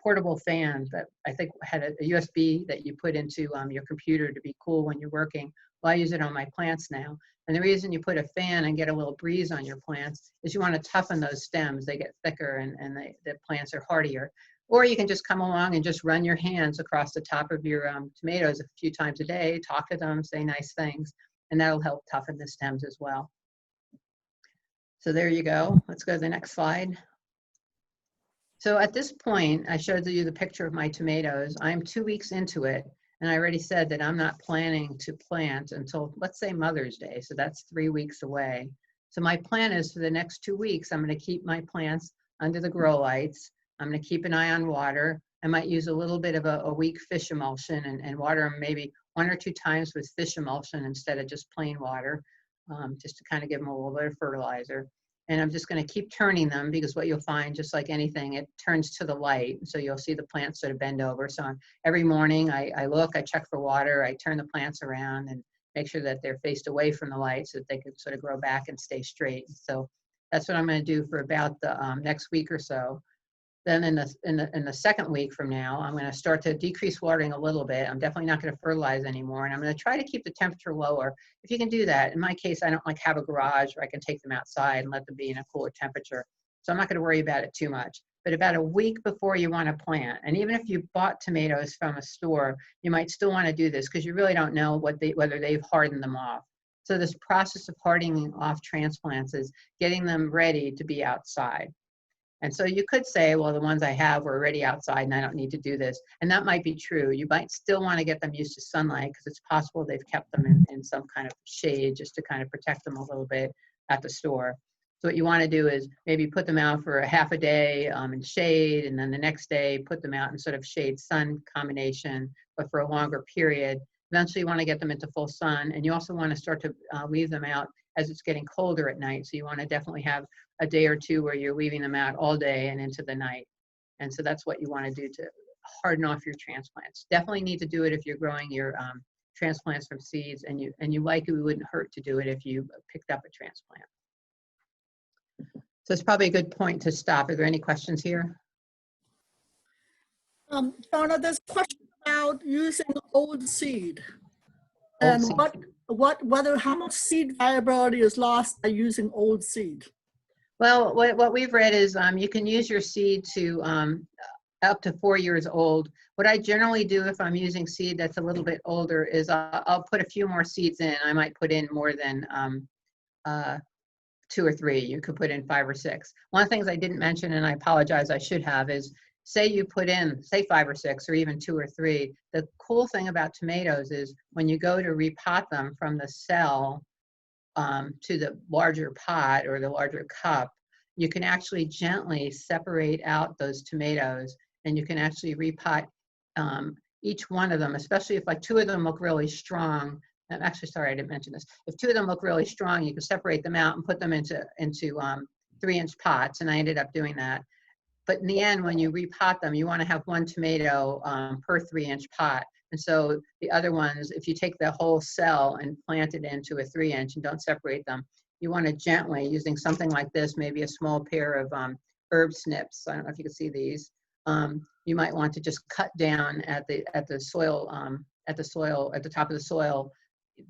portable fan that I think had a USB that you put into your computer to be cool when you're working. Well, I use it on my plants now. And the reason you put a fan and get a little breeze on your plants is you want to toughen those stems. They get thicker and the plants are hardier. Or you can just come along and just run your hands across the top of your tomatoes a few times a day, talk to them, say nice things, and that'll help toughen the stems as well. So there you go. Let's go to the next slide. So at this point, I showed you the picture of my tomatoes. I'm 2 weeks into it. And I already said that I'm not planning to plant until, let's say, Mother's Day. So that's 3 weeks away. So my plan is for the next 2 weeks, I'm going to keep my plants under the grow lights. I'm going to keep an eye on water. I might use a little bit of a weak fish emulsion and water them maybe 1 or 2 times with fish emulsion instead of just plain water, just to kind of give them a little bit of fertilizer. And I'm just going to keep turning them, because what you'll find, just like anything, it turns to the light. So you'll see the plants sort of bend over. So every morning I look, I check for water, I turn the plants around and make sure that they're faced away from the light so that they can sort of grow back and stay straight. So that's what I'm going to do for about the next week or so. Then in the second week from now, I'm going to start to decrease watering a little bit. I'm definitely not going to fertilize anymore, and I'm going to try to keep the temperature lower. If you can do that, in my case, I don't like have a garage where I can take them outside and let them be in a cooler temperature. So I'm not going to worry about it too much. But about a week before you want to plant, and even if you bought tomatoes from a store, you might still want to do this because you really don't know whether they've hardened them off. So this process of hardening off transplants is getting them ready to be outside. And so you could say, well, the ones I have were already outside and I don't need to do this. And that might be true. You might still want to get them used to sunlight because it's possible they've kept them in some kind of shade just to kind of protect them a little bit at the store. So what you want to do is maybe put them out for a half a day in shade, and then the next day put them out in sort of shade sun combination, but for a longer period. Eventually you want to get them into full sun, and you also want to start to leave them out as it's getting colder at night. So you want to definitely have a day or two where you're leaving them out all day and into the night. And so that's what you want to do to harden off your transplants. Definitely need to do it if you're growing your transplants from seeds, and you likely wouldn't hurt to do it if you picked up a transplant. So it's probably a good point to stop. Are there any questions here? Donna, there's a question about using old seed. Old And seed. how much seed viability is lost by using old seed? Well, what we've read is you can use your seed to up to 4 years old. What I generally do if I'm using seed that's a little bit older is I'll put a few more seeds in. I might put in more than 2 or 3. You could put in 5 or 6. One of the things I didn't mention, and I apologize, I should have, is say you put in, say 5 or 6 or even 2 or 3. The cool thing about tomatoes is when you go to repot them from the cell to the larger pot or the larger cup, you can actually gently separate out those tomatoes, and you can actually repot each one of them, especially if like 2 of them look really strong. Actually, sorry, I didn't mention this. If 2 of them look really strong, you can separate them out and put them into 3-inch pots, and I ended up doing that. But in the end, when you repot them, you want to have 1 tomato per 3-inch pot. And so the other ones, if you take the whole cell and plant it into a 3-inch and don't separate them, you want to gently, using something like this, maybe a small pair of herb snips. I don't know if you can see these. You might want to just cut down at the soil, at the top of the soil,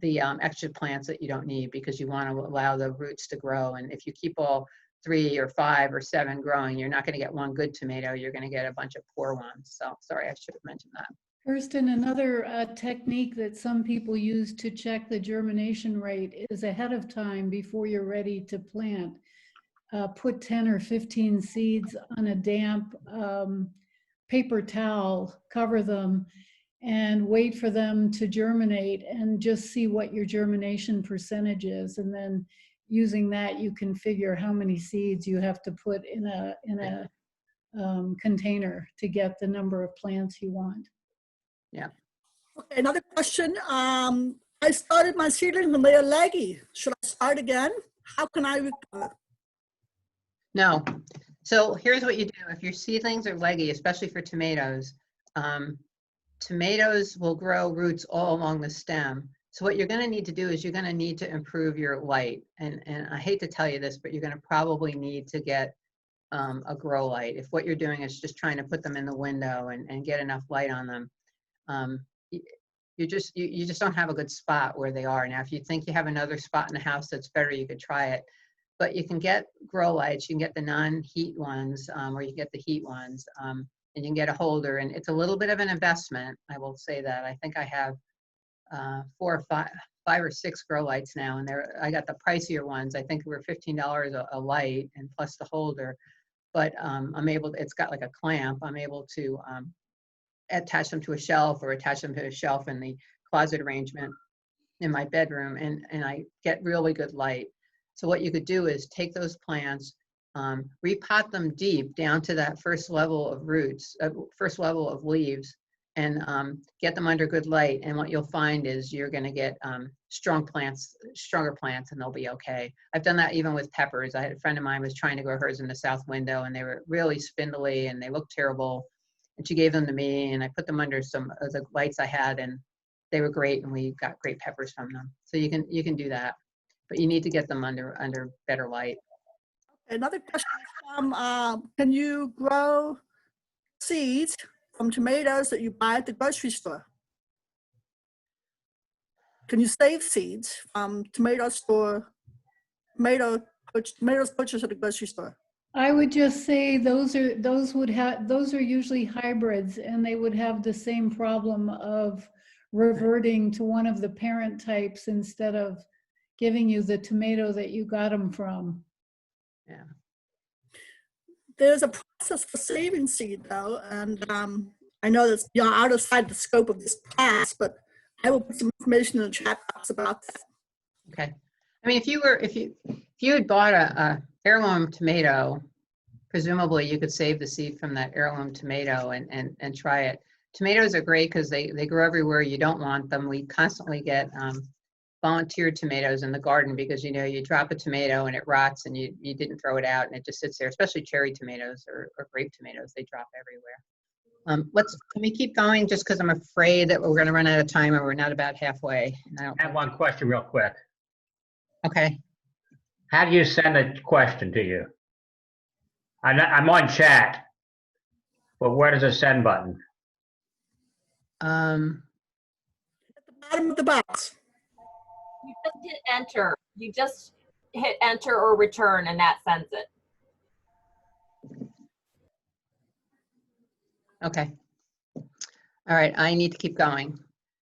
the extra plants that you don't need, because you want to allow the roots to grow. And if you keep all 3 or 5 or 7 growing, you're not going to get one good tomato. You're going to get a bunch of poor ones. So sorry, I should have mentioned that. Kirsten, another technique that some people use to check the germination rate is ahead of time, before you're ready to plant, put 10 or 15 seeds on a damp paper towel, cover them, and wait for them to germinate, and just see what your germination percentage is. And then using that, you can figure how many seeds you have to put in a container to get the number of plants you want. Yeah. Okay, another question. I started my seedlings and they are leggy. Should I start again? How can I? No. So here's what you do. If your seedlings are leggy, especially for tomatoes, tomatoes will grow roots all along the stem. So what you're going to need to do is you're going to need to improve your light. And I hate to tell you this, but you're going to probably need to get a grow light. If what you're doing is just trying to put them in the window and get enough light on them, you just don't have a good spot where they are. Now, if you think you have another spot in the house that's better, you could try it. But you can get grow lights. You can get the non-heat ones, or you can get the heat ones, and you can get a holder. And it's a little bit of an investment, I will say that. I think I have 4 or 5 or 6 grow lights now, and I got the pricier ones. I think they were $15 a light, and plus the holder. But it's got like a clamp. I'm able to attach them to a shelf, or attach them to a shelf in the closet arrangement in my bedroom, and I get really good light. So what you could do is take those plants, repot them deep down to that first level of roots, first level of leaves, and get them under good light. And what you'll find is you're going to get stronger plants, and they'll be okay. I've done that even with peppers. I had a friend of mine was trying to grow hers in the south window, and they were really spindly and they looked terrible. And she gave them to me, and I put them under some of the lights I had, and they were great, and we got great peppers from them. So you can do that, but you need to get them under better light. Another question can you grow seeds from tomatoes that you buy at the grocery store? Can you save seeds from tomatoes purchased at the grocery store? I would just say those are usually hybrids, and they would have the same problem of reverting to one of the parent types instead of giving you the tomato that you got them from. Yeah. There's a process for saving seed though, and I know that's outside the scope of this class, but I will put some information in the chat box about that. Okay. I mean, if you had bought a heirloom tomato, presumably you could save the seed from that heirloom tomato and try it. Tomatoes are great because they grow everywhere you don't want them. We constantly get volunteered tomatoes in the garden because, you know, you drop a tomato and it rots and you didn't throw it out and it just sits there, especially cherry tomatoes or grape tomatoes. They drop everywhere. Can we keep going just because I'm afraid that we're going to run out of time and we're not about halfway. I have one question real quick. Okay. How do you send a question to you? I'm on chat, but where does the send button? At the bottom of the box. You just hit enter. You just hit enter or return, and that sends it. Okay. All right, I need to keep going.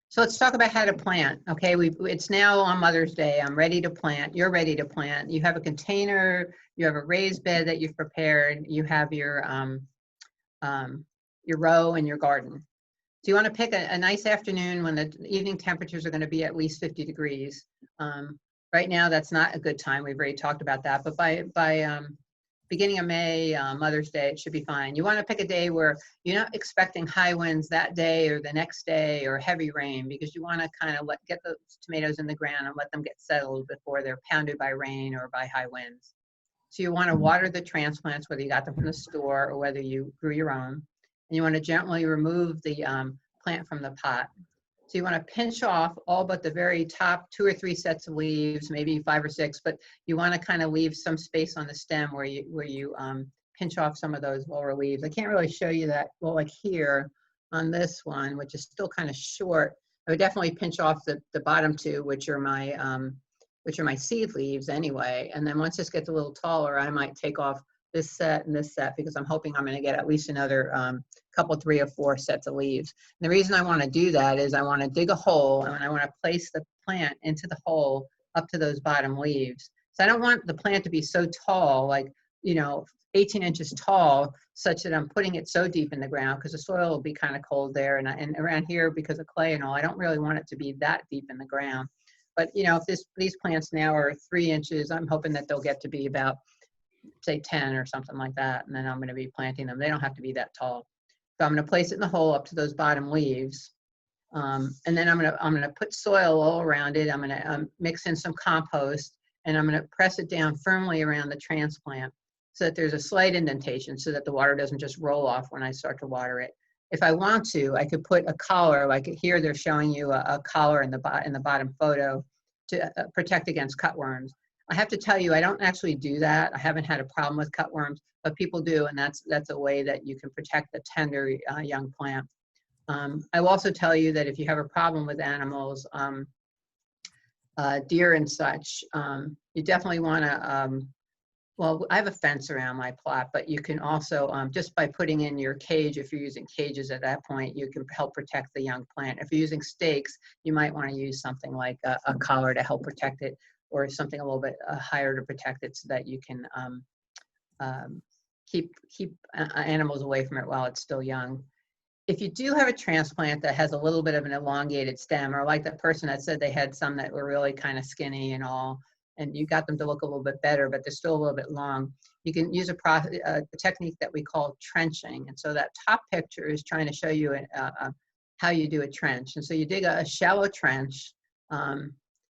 So let's talk about how to plant. Okay, it's now on Mother's Day. I'm ready to plant. You're ready to plant. You have a container. You have a raised bed that you've prepared. You have your row in your garden. So you want to pick a nice afternoon when the evening temperatures are going to be at least 50 degrees. Right now, that's not a good time. We've already talked about that. But by beginning of May, Mother's Day, it should be fine. You want to pick a day where you're not expecting high winds that day or the next day or heavy rain, because you want to kind of get those tomatoes in the ground and let them get settled before they're pounded by rain or by high winds. So you want to water the transplants, whether you got them from the store or whether you grew your own. And you want to gently remove the plant from the pot. So you want to pinch off all but the very top 2 or 3 sets of leaves, maybe 5 or 6, but you want to kind of leave some space on the stem where you pinch off some of those lower leaves. I can't really show you that. Well, like here on this one, which is still kind of short, I would definitely pinch off the bottom 2, which are my seed leaves anyway. And then once this gets a little taller, I might take off this set and this set, because I'm hoping I'm going to get at least another couple, 3 or 4 sets of leaves. And the reason I want to do that is I want to dig a hole and I want to place the plant into the hole up to those bottom leaves. So I don't want the plant to be so tall, like, 18 inches tall, such that I'm putting it so deep in the ground, because the soil will be kind of cold there. And around here, because of clay and all, I don't really want it to be that deep in the ground. But, if these plants now are 3 inches, I'm hoping that they'll get to be about, say, 10 or something like that. And then I'm going to be planting them. They don't have to be that tall. So I'm going to place it in the hole up to those bottom leaves. And then I'm going to put soil all around it. I'm going to mix in some compost, and I'm going to press it down firmly around the transplant so that there's a slight indentation so that the water doesn't just roll off when I start to water it. If I want to, I could put a collar, like here they're showing you a collar in the bottom photo to protect against cutworms. I have to tell you, I don't actually do that. I haven't had a problem with cutworms, but people do, and that's a way that you can protect the tender young plant. I will also tell you that if you have a problem with animals, deer and such, you definitely want to, well, I have a fence around my plot, but you can also, just by putting in your cage, if you're using cages at that point, you can help protect the young plant. If you're using stakes, you might want to use something like a collar to help protect it, or something a little bit higher to protect it so that you can keep animals away from it while it's still young. If you do have a transplant that has a little bit of an elongated stem, or like that person that said they had some that were really kind of skinny and all, and you got them to look a little bit better, but they're still a little bit long, you can use a technique that we call trenching. And so that top picture is trying to show you how you do a trench. And so you dig a shallow trench,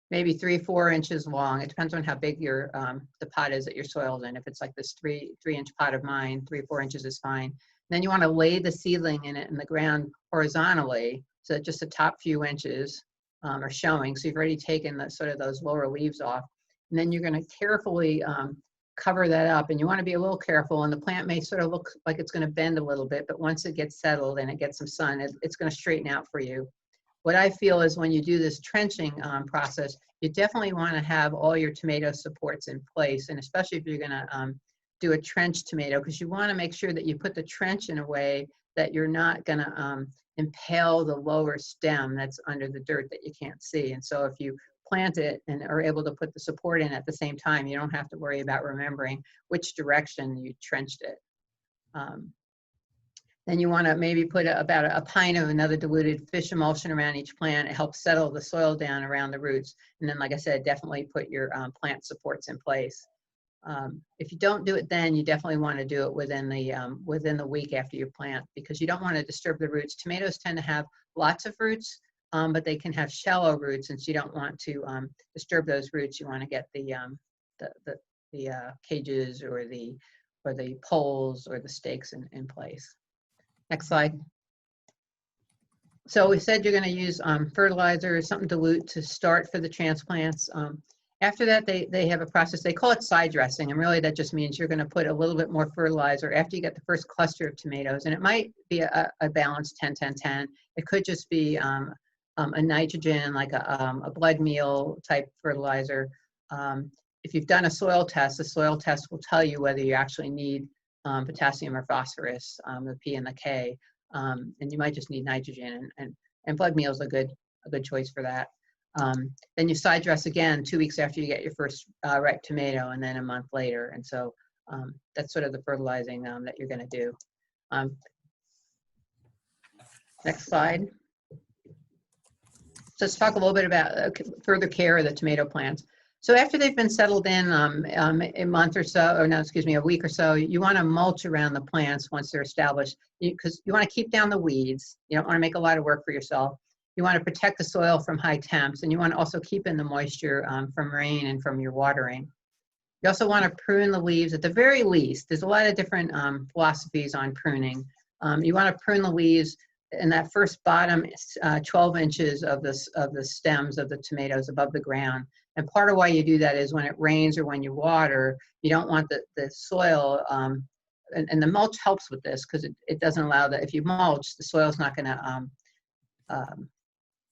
maybe 3-4 inches long. It depends on how big your the pot is that your soil's in. If it's like this 3-inch pot of mine, 3-4 inches is fine. Then you want to lay the seedling in the ground horizontally, so that just the top few inches are showing. So you've already taken the sort of those lower leaves off. And then you're going to carefully cover that up, and you want to be a little careful, and the plant may sort of look like it's going to bend a little bit, but once it gets settled and it gets some sun, it's going to straighten out for you. What I feel is when you do this trenching process, you definitely want to have all your tomato supports in place, and especially if you're going to do a trench tomato, because you want to make sure that you put the trench in a way that you're not going to impale the lower stem that's under the dirt that you can't see. And so if you plant it and are able to put the support in at the same time, you don't have to worry about remembering which direction you trenched it. Then you want to maybe put about a pint of another diluted fish emulsion around each plant. It helps settle the soil down around the roots. And then, like I said, definitely put your plant supports in place. If you don't do it then, you definitely want to do it within the week after you plant, because you don't want to disturb the roots. Tomatoes tend to have lots of roots, but they can have shallow roots, and so you don't want to disturb those roots. You want to get the cages or the poles or the stakes in place. Next slide. So we said you're going to use fertilizer or something dilute to start for the transplants. After that, they have a process, they call it side dressing, and really that just means you're going to put a little bit more fertilizer after you get the first cluster of tomatoes, and it might be a balanced 10-10-10. It could just be a nitrogen, like a blood meal type fertilizer. If you've done a soil test, the soil test will tell you whether you actually need potassium or phosphorus, the P and the K, and you might just need nitrogen, and blood meal is a good choice for that. Then you side dress again 2 weeks after you get your first ripe tomato, and then a month later, and so that's sort of the fertilizing that you're going to do. Next slide. So let's talk a little bit about further care of the tomato plants. So after they've been settled in a month or so, or no, excuse me, a week or so, you want to mulch around the plants once they're established, because you want to keep down the weeds. You don't want to make a lot of work for yourself. You want to protect the soil from high temps, and you want to also keep in the moisture from rain and from your watering. You also want to prune the leaves at the very least. There's a lot of different philosophies on pruning. You want to prune the leaves in that first bottom 12 inches of the stems of the tomatoes above the ground. And part of why you do that is when it rains or when you water, you don't want the soil, and the mulch helps with this, because it doesn't allow that. If you mulch, the soil's not going to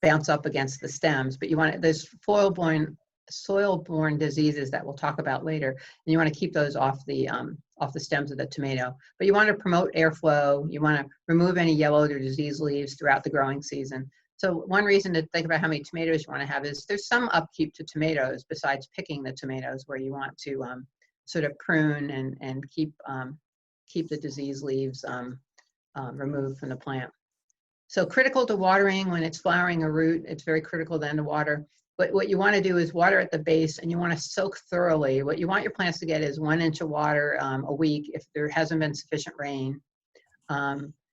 bounce up against the stems, but you want it, there's soil-borne diseases that we'll talk about later, and you want to keep those off the stems of the tomato. But you want to promote airflow. You want to remove any yellowed or diseased leaves throughout the growing season. So one reason to think about how many tomatoes you want to have is there's some upkeep to tomatoes besides picking the tomatoes, where you want to sort of prune and keep the diseased leaves removed from the plant. So critical to watering when it's flowering a root, it's very critical then to water. But what you want to do is water at the base, and you want to soak thoroughly. What you want your plants to get is 1 inch of water a week if there hasn't been sufficient rain.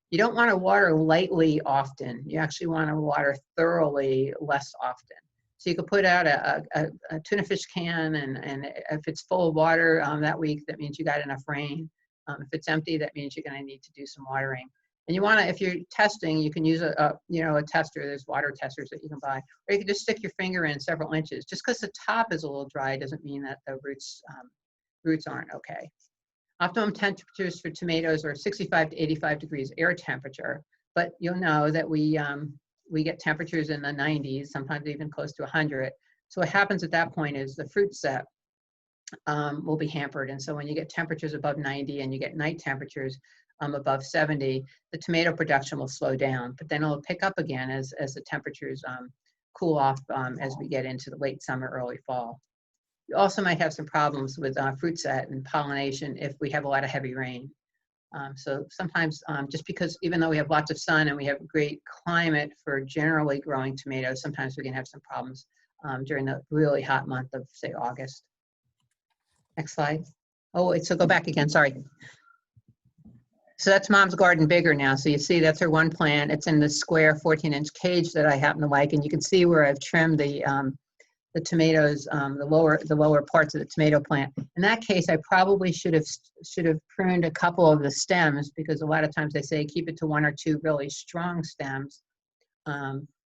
You don't want to water lightly often. You actually want to water thoroughly less often. So you could put out a tuna fish can, and if it's full of water that week, that means you got enough rain. If it's empty, that means you're going to need to do some watering. And you want to, if you're testing, you can use a tester. There's water testers that you can buy, or you can just stick your finger in several inches. Just because the top is a little dry doesn't mean that the roots aren't okay. Optimum temperatures for tomatoes are 65 to 85 degrees air temperature, but you'll know that we get temperatures in the 90s, sometimes even close to 100. So what happens at that point is the fruit set will be hampered. And so when you get temperatures above 90 and you get night temperatures above 70, the tomato production will slow down, but then it'll pick up again as the temperatures cool off as we get into the late summer, early fall. You also might have some problems with fruit set and pollination if we have a lot of heavy rain. So sometimes just because, even though we have lots of sun and we have a great climate for generally growing tomatoes, sometimes we can have some problems during the really hot month of, say, August. Next slide. Oh, wait, so go back again, sorry. So that's Mom's Garden bigger now. So you see that's her one plant. It's in the square 14-inch cage that I happen to like, and you can see where I've trimmed the tomatoes, the lower parts of the tomato plant. In that case, I probably should have pruned a couple of the stems, because a lot of times they say keep it to 1 or 2 really strong stems.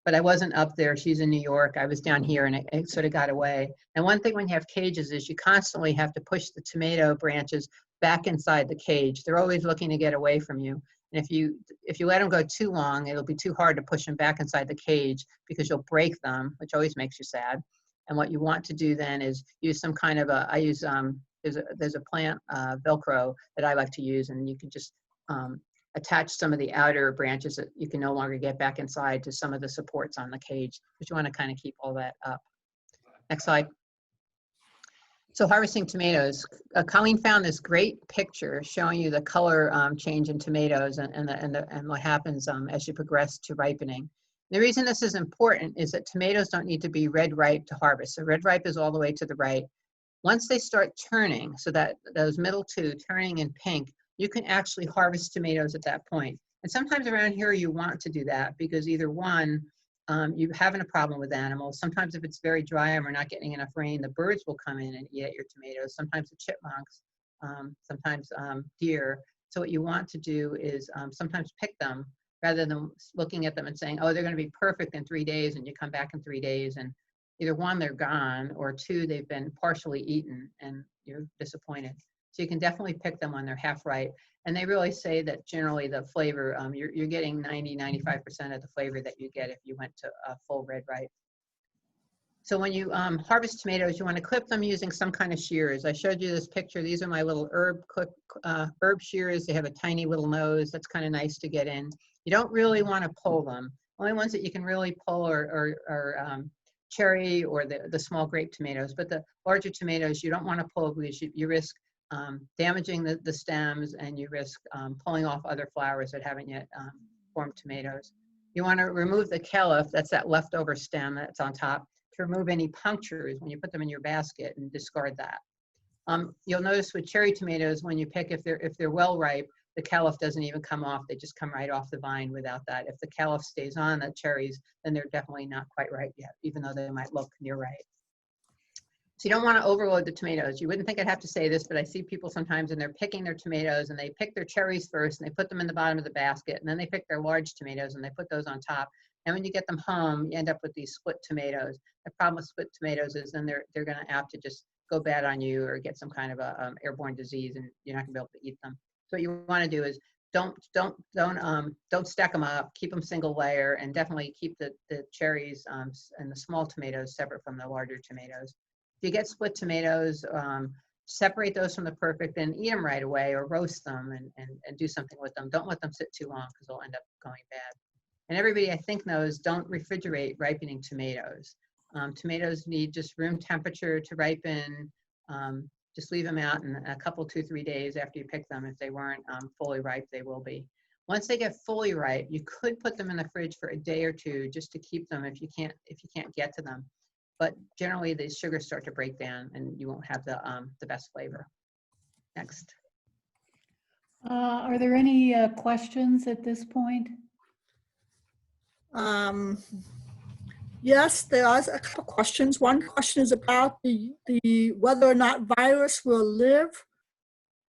but I wasn't up there. She's in New York. I was down here, and it sort of got away. And one thing when you have cages is you constantly have to push the tomato branches back inside the cage. They're always looking to get away from you. And if you let them go too long, it'll be too hard to push them back inside the cage because you'll break them, which always makes you sad. And what you want to do then is use some kind of I use, there's a plant, Velcro, that I like to use, and you can just attach some of the outer branches that you can no longer get back inside to some of the supports on the cage, but you want to kind of keep all that up. Next slide. So harvesting tomatoes, Colleen found this great picture showing you the color change in tomatoes and what happens as you progress to ripening. The reason this is important is that tomatoes don't need to be red ripe to harvest. So red ripe is all the way to the right. Once they start turning, so that those middle two turning in pink, you can actually harvest tomatoes at that point. And sometimes around here you want to do that because either one, you're having a problem with animals. Sometimes if it's very dry and we're not getting enough rain, the birds will come in and eat at your tomatoes. Sometimes the chipmunks, sometimes deer. So what you want to do is sometimes pick them rather than looking at them and saying, oh, they're going to be perfect in 3 days, and you come back in 3 days and either one, they're gone, or two, they've been partially eaten and you're disappointed. So you can definitely pick them when they're half ripe. And they really say that generally the flavor, you're getting 90–95% of the flavor that you get if you went to a full red ripe. So when you harvest tomatoes, you want to clip them using some kind of shears. I showed you this picture. These are my little herb shears. They have a tiny little nose. That's kind of nice to get in. You don't really want to pull them. Only ones that you can really pull are cherry or the small grape tomatoes. But the larger tomatoes, you don't want to pull because you risk damaging the stems, and you risk pulling off other flowers that haven't yet formed tomatoes. You want to remove the caliph, that's that leftover stem that's on top, to remove any punctures when you put them in your basket, and discard that. You'll notice with cherry tomatoes, when you pick, if they're well ripe, the caliph doesn't even come off. They just come right off the vine without that. If the caliph stays on the cherries, then they're definitely not quite ripe yet, even though they might look near ripe. So you don't want to overload the tomatoes. You wouldn't think I'd have to say this, but I see people sometimes and they're picking their tomatoes and they pick their cherries first and they put them in the bottom of the basket, and then they pick their large tomatoes and they put those on top. And when you get them home, you end up with these split tomatoes. The problem with split tomatoes is then they're going to apt to just go bad on you or get some kind of a airborne disease, and you're not going to be able to eat them. So what you want to do is don't stack them up. Keep them single layer, and definitely keep the cherries and the small tomatoes separate from the larger tomatoes. If you get split tomatoes, separate those from the perfect and eat them right away, or roast them and do something with them. Don't let them sit too long because they'll end up going bad. And everybody I think knows, don't refrigerate ripening tomatoes. Tomatoes need just room temperature to ripen. Just leave them out in a couple, 2–3 days after you pick them. If they weren't fully ripe, they will be. Once they get fully ripe, you could put them in the fridge for a day or two just to keep them if you can't get to them. But generally, the sugars start to break down, and you won't have the best flavor. Next. Are there any questions at this point? Yes, there are a couple questions. One question is about the whether or not virus will live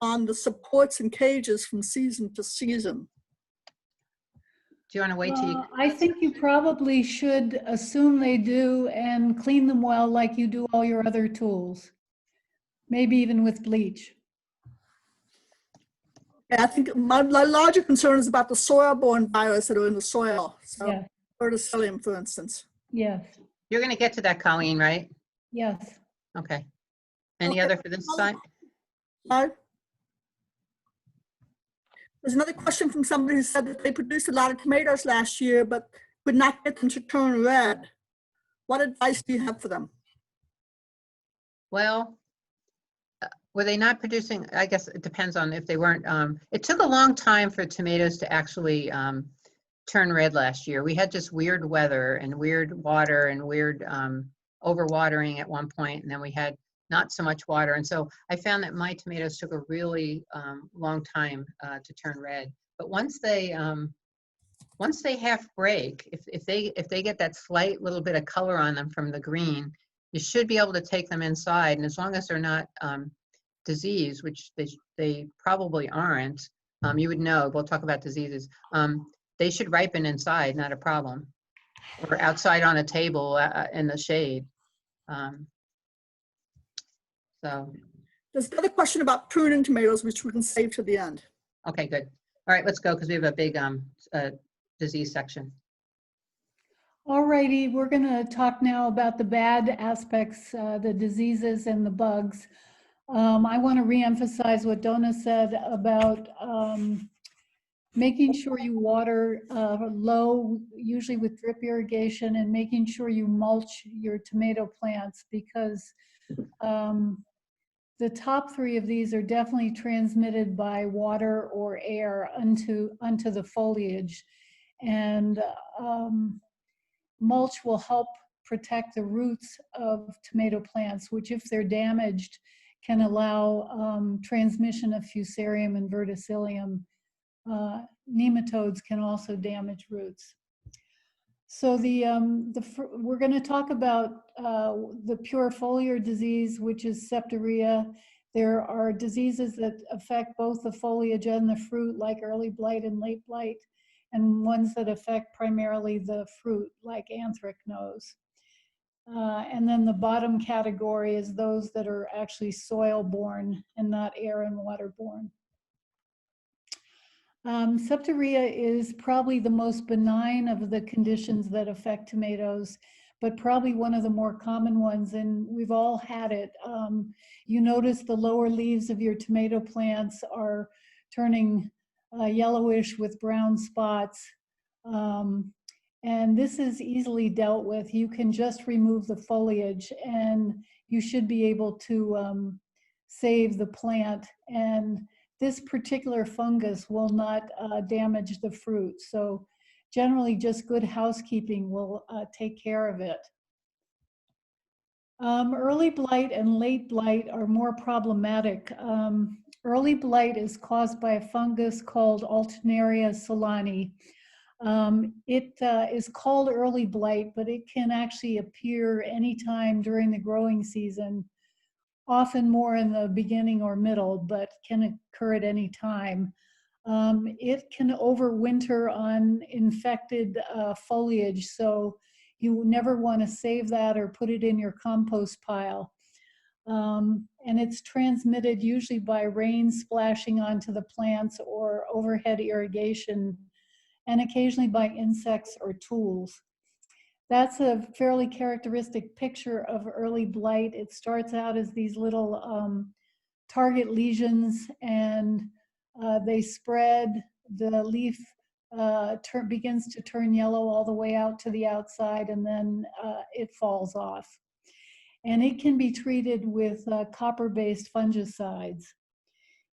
on the supports and cages from season to season. Do you want to wait till you? I think you probably should assume they do and clean them well like you do all your other tools. Maybe even with bleach. Yeah, I think my larger concern is about the soil-borne viruses that are in the soil. So, Yes. verticillium, for instance. Yes. You're going to get to that, Colleen, right? Yes. Okay. Any Okay. other for this side? There's another question from somebody who said that they produced a lot of tomatoes last year, but could not get them to turn red. What advice do you have for them? Well, were they not producing? I guess it depends on if they weren't. It took a long time for tomatoes to actually turn red last year. We had just weird weather and weird water and weird overwatering at one point, and then we had not so much water. And so I found that my tomatoes took a really long time to turn red. But once they half break, if they get that slight little bit of color on them from the green, you should be able to take them inside. And as long as they're not diseased, which they probably aren't, you would know. We'll talk about diseases. They should ripen inside, not a problem. or outside on a table in the shade. So, There's another question about pruning tomatoes, which we can save to the end. okay, good. All right, let's go because we have a big disease section. All righty, we're going to talk now about the bad aspects, the diseases and the bugs. I want to reemphasize what Dona said about making sure you water low, usually with drip irrigation, and making sure you mulch your tomato plants, because the top three of these are definitely transmitted by water or air onto the foliage. And mulch will help protect the roots of tomato plants, which if they're damaged can allow transmission of fusarium and verticillium. Nematodes can also damage roots. So we're going to talk about the pure foliar disease, which is septoria. There are diseases that affect both the foliage and the fruit, like early blight and late blight, and ones that affect primarily the fruit, like anthracnose. And then the bottom category is those that are actually soil-borne and not air and water-borne. Septoria is probably the most benign of the conditions that affect tomatoes, but probably one of the more common ones, and we've all had it. You notice the lower leaves of your tomato plants are turning yellowish with brown spots. And this is easily dealt with. You can just remove the foliage and you should be able to save the plant. And this particular fungus will not damage the fruit. So generally just good housekeeping will take care of it. Early blight and late blight are more problematic. Early blight is caused by a fungus called Alternaria solani. It is called early blight, but it can actually appear anytime during the growing season, often more in the beginning or middle, but can occur at any time. It can overwinter on infected foliage, so you never want to save that or put it in your compost pile. And it's transmitted usually by rain splashing onto the plants or overhead irrigation, and occasionally by insects or tools. That's a fairly characteristic picture of early blight. It starts out as these little target lesions, and they spread. The leaf begins to turn yellow all the way out to the outside, and then it falls off. And it can be treated with copper-based fungicides.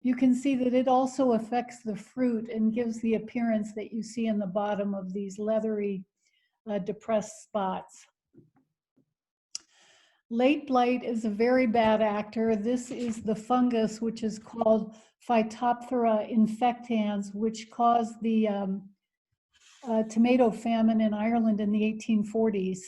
You can see that it also affects the fruit and gives the appearance that you see in the bottom of these leathery depressed spots. Late blight is a very bad actor. This is the fungus which is called Phytophthora infectans, which caused the tomato famine in Ireland in the 1840s.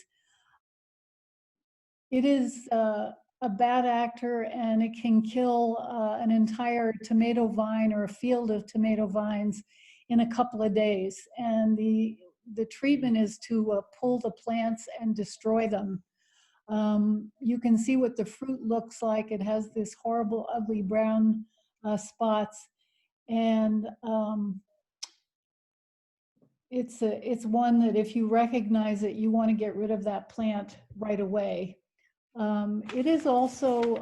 It is a bad actor, and it can kill an entire tomato vine or a field of tomato vines in a couple of days. And the treatment is to pull the plants and destroy them. You can see what the fruit looks like. It has this horrible, ugly brown spots, and it's one that if you recognize it, you want to get rid of that plant right away. It is also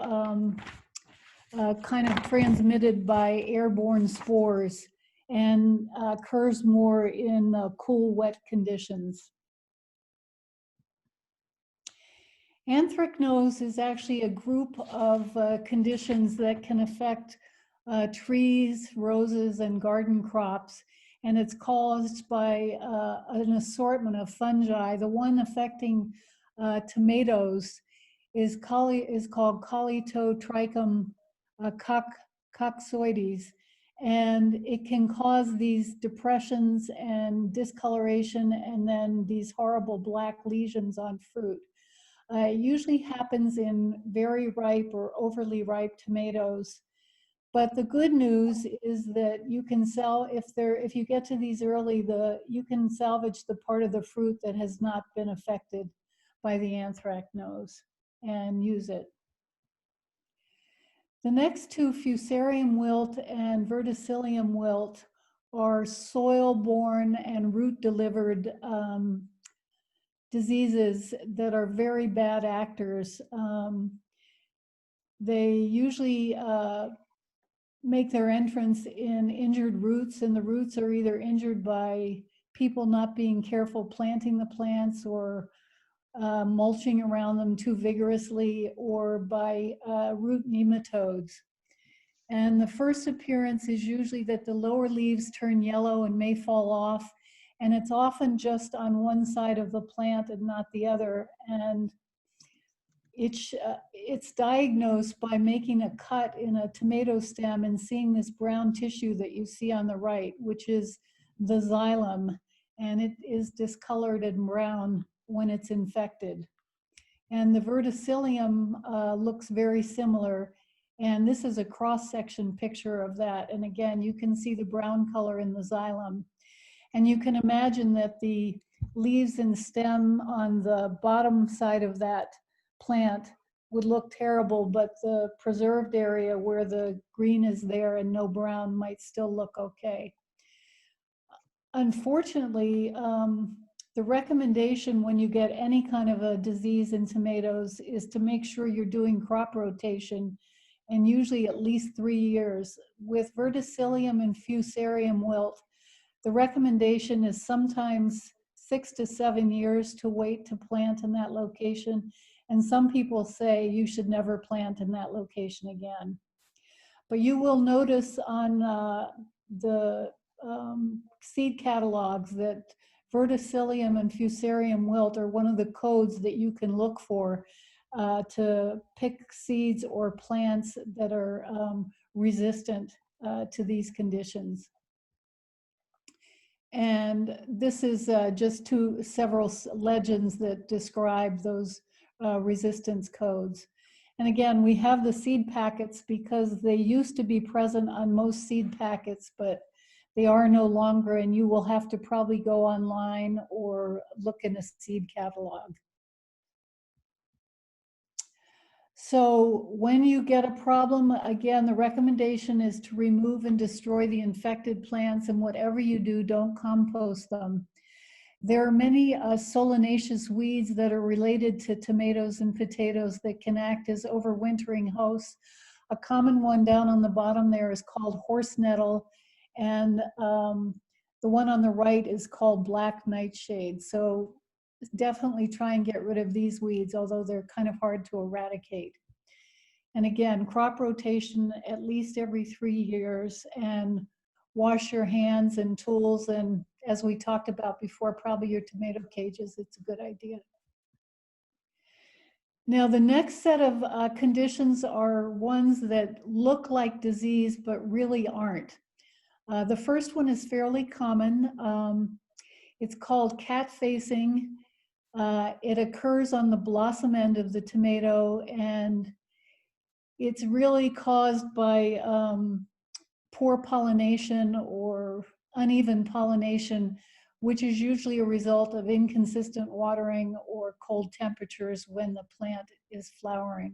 kind of transmitted by airborne spores and occurs more in cool, wet conditions. Anthracnose is actually a group of conditions that can affect trees, roses, and garden crops, and it's caused by an assortment of fungi. The one affecting tomatoes is called Colitotrichum coxoides, and it can cause these depressions and discoloration and then these horrible black lesions on fruit. It usually happens in very ripe or overly ripe tomatoes. But the good news is that you can sell, if you get to these early, you can salvage the part of the fruit that has not been affected by the anthracnose and use it. The next two, fusarium wilt and verticillium wilt, are soil-borne and root-delivered diseases that are very bad actors. They usually make their entrance in injured roots, and the roots are either injured by people not being careful planting the plants or mulching around them too vigorously, or by root nematodes. And the first appearance is usually that the lower leaves turn yellow and may fall off, and it's often just on one side of the plant and not the other. And it's diagnosed by making a cut in a tomato stem and seeing this brown tissue that you see on the right, which is the xylem, and it is discolored and brown when it's infected. And the verticillium looks very similar, and this is a cross-section picture of that. And again, you can see the brown color in the xylem. And you can imagine that the leaves and stem on the bottom side of that plant would look terrible, but the preserved area where the green is there and no brown might still look okay. Unfortunately, the recommendation when you get any kind of a disease in tomatoes is to make sure you're doing crop rotation, and usually at least 3 years. With verticillium and fusarium wilt, the recommendation is sometimes 6 to 7 years to wait to plant in that location. And some people say you should never plant in that location again. But you will notice on the seed catalogs that verticillium and fusarium wilt are one of the codes that you can look for to pick seeds or plants that are resistant to these conditions. And this is just several legends that describe those resistance codes. And again, we have the seed packets because they used to be present on most seed packets, but they are no longer, and you will have to probably go online or look in a seed catalog. So when you get a problem, again, the recommendation is to remove and destroy the infected plants, and whatever you do, don't compost them. There are many solanaceous weeds that are related to tomatoes and potatoes that can act as overwintering hosts. A common one down on the bottom there is called horse nettle, and the one on the right is called black nightshade. So definitely try and get rid of these weeds, although they're kind of hard to eradicate. And again, crop rotation at least every 3 years, and wash your hands and tools, and as we talked about before, probably your tomato cages, it's a good idea. Now, the next set of conditions are ones that look like disease but really aren't. The first one is fairly common. It's called cat facing. It occurs on the blossom end of the tomato, and it's really caused by poor pollination or uneven pollination, which is usually a result of inconsistent watering or cold temperatures when the plant is flowering.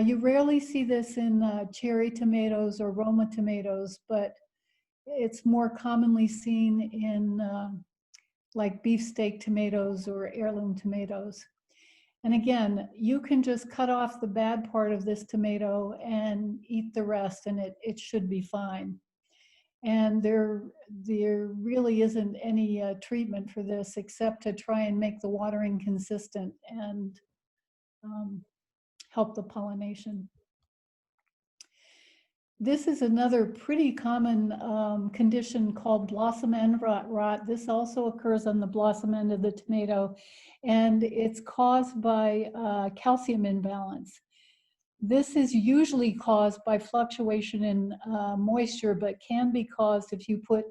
You rarely see this in cherry tomatoes or Roma tomatoes, but it's more commonly seen in like beefsteak tomatoes or heirloom tomatoes. And again, you can just cut off the bad part of this tomato and eat the rest, and it should be fine. And there really isn't any treatment for this except to try and make the watering consistent and help the pollination. This is another pretty common condition called blossom end rot. This also occurs on the blossom end of the tomato, and it's caused by calcium imbalance. This is usually caused by fluctuation in moisture, but can be caused if you put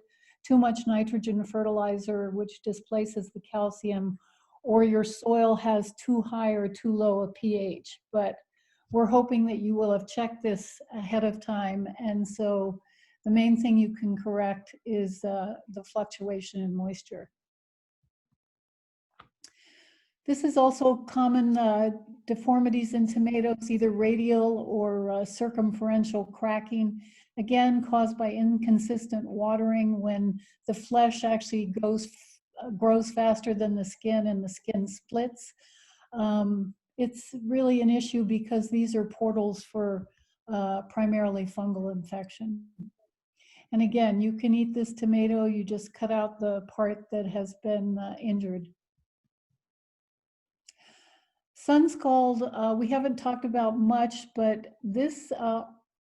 too much nitrogen fertilizer, which displaces the calcium, or your soil has too high or too low a pH. But we're hoping that you will have checked this ahead of time. And so the main thing you can correct is the fluctuation in moisture. This is also common deformities in tomatoes, either radial or circumferential cracking, again caused by inconsistent watering when the flesh actually grows faster than the skin and the skin splits. It's really an issue because these are portals for primarily fungal infection. And again, you can eat this tomato, you just cut out the part that has been injured. Sun scald, we haven't talked about much, but this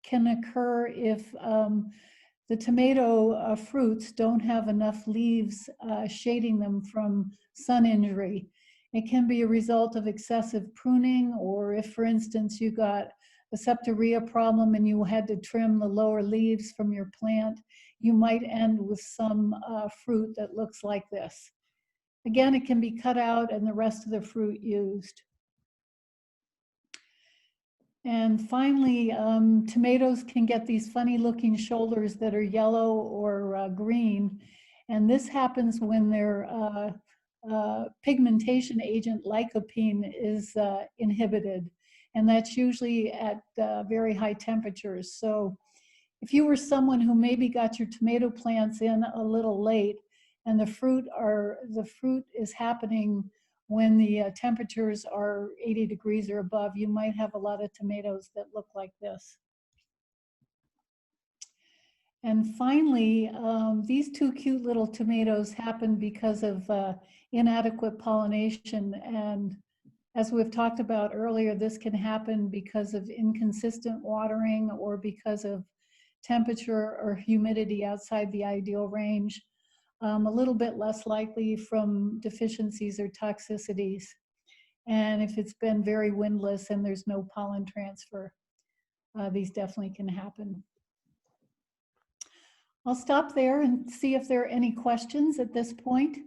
can occur if the tomato fruits don't have enough leaves shading them from sun injury. It can be a result of excessive pruning, or if, for instance, you got a septoria problem and you had to trim the lower leaves from your plant, you might end with some fruit that looks like this. Again, it can be cut out and the rest of the fruit used. And finally, tomatoes can get these funny looking shoulders that are yellow or green. And this happens when their pigmentation agent lycopene is inhibited. And that's usually at very high temperatures. So if you were someone who maybe got your tomato plants in a little late and the fruit is happening when the temperatures are 80 degrees or above, you might have a lot of tomatoes that look like this. And finally, these two cute little tomatoes happen because of inadequate pollination. And as we've talked about earlier, this can happen because of inconsistent watering or because of temperature or humidity outside the ideal range. A little bit less likely from deficiencies or toxicities. And if it's been very windless and there's no pollen transfer, these definitely can happen. I'll stop there and see if there are any questions at this point.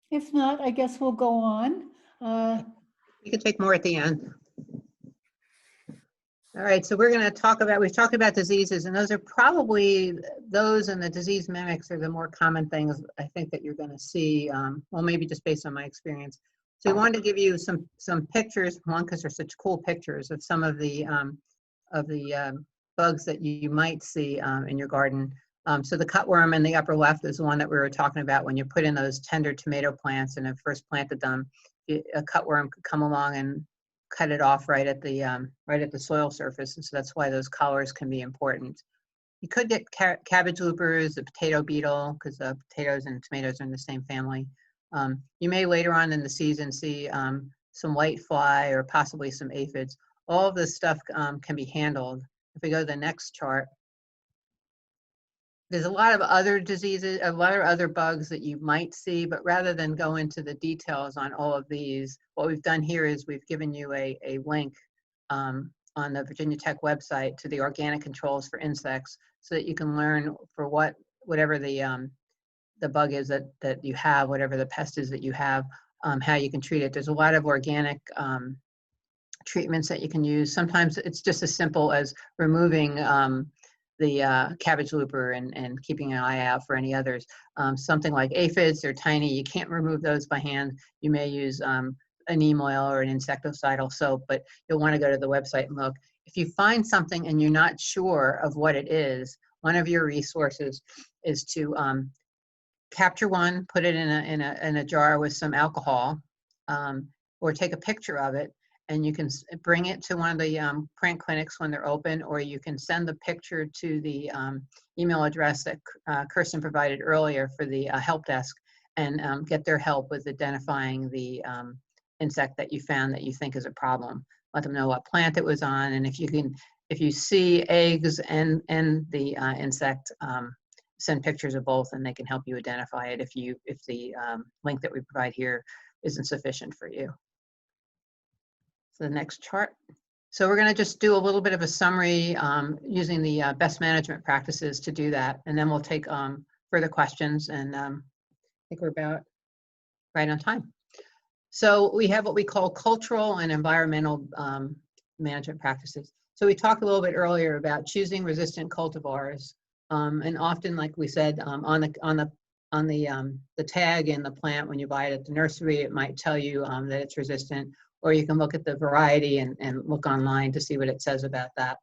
If not, I guess we'll go on. We can take more at the end. All right, so we've talked about diseases, and those are probably, those and the disease mimics are the more common things I think that you're going to see, well, maybe just based on my experience. So we wanted to give you some pictures, one, because they're such cool pictures of some of the bugs that you might see in your garden. So the cutworm in the upper left is the one that we were talking about when you put in those tender tomato plants and have first planted them. A cutworm could come along and cut it off right at the soil surface, and so that's why those collars can be important. You could get cabbage loopers, the potato beetle, because the potatoes and tomatoes are in the same family. You may later on in the season see some white fly or possibly some aphids. All of this stuff can be handled. If we go to the next chart, there's a lot of other diseases, a lot of other bugs that you might see, but rather than go into the details on all of these, what we've done here is we've given you a link on the Virginia Tech website to the organic controls for insects so that you can learn for whatever the bug is that you have, whatever the pest is that you have, how you can treat it. There's a lot of organic treatments that you can use. Sometimes it's just as simple as removing the cabbage looper and keeping an eye out for any others. Something like aphids, they're tiny. You can't remove those by hand. You may use a neem oil or an insecticidal soap, but you'll want to go to the website and look. If you find something and you're not sure of what it is, one of your resources is to capture one, put it in a jar with some alcohol, or take a picture of it, and you can bring it to one of the plant clinics when they're open, or you can send the picture to the email address that Kirsten provided earlier for the help desk, and get their help with identifying the insect that you found that you think is a problem. Let them know what plant it was on, and if you see eggs and the insect, send pictures of both, and they can help you identify it if the link that we provide here isn't sufficient for you. So the next chart. So we're going to just do a little bit of a summary using the best management practices to do that, and then we'll take further questions. And I think we're about right on time. So we have what we call cultural and environmental management practices. So we talked a little bit earlier about choosing resistant cultivars, and often, like we said, on the tag in the plant when you buy it at the nursery, it might tell you that it's resistant, or you can look at the variety and look online to see what it says about that.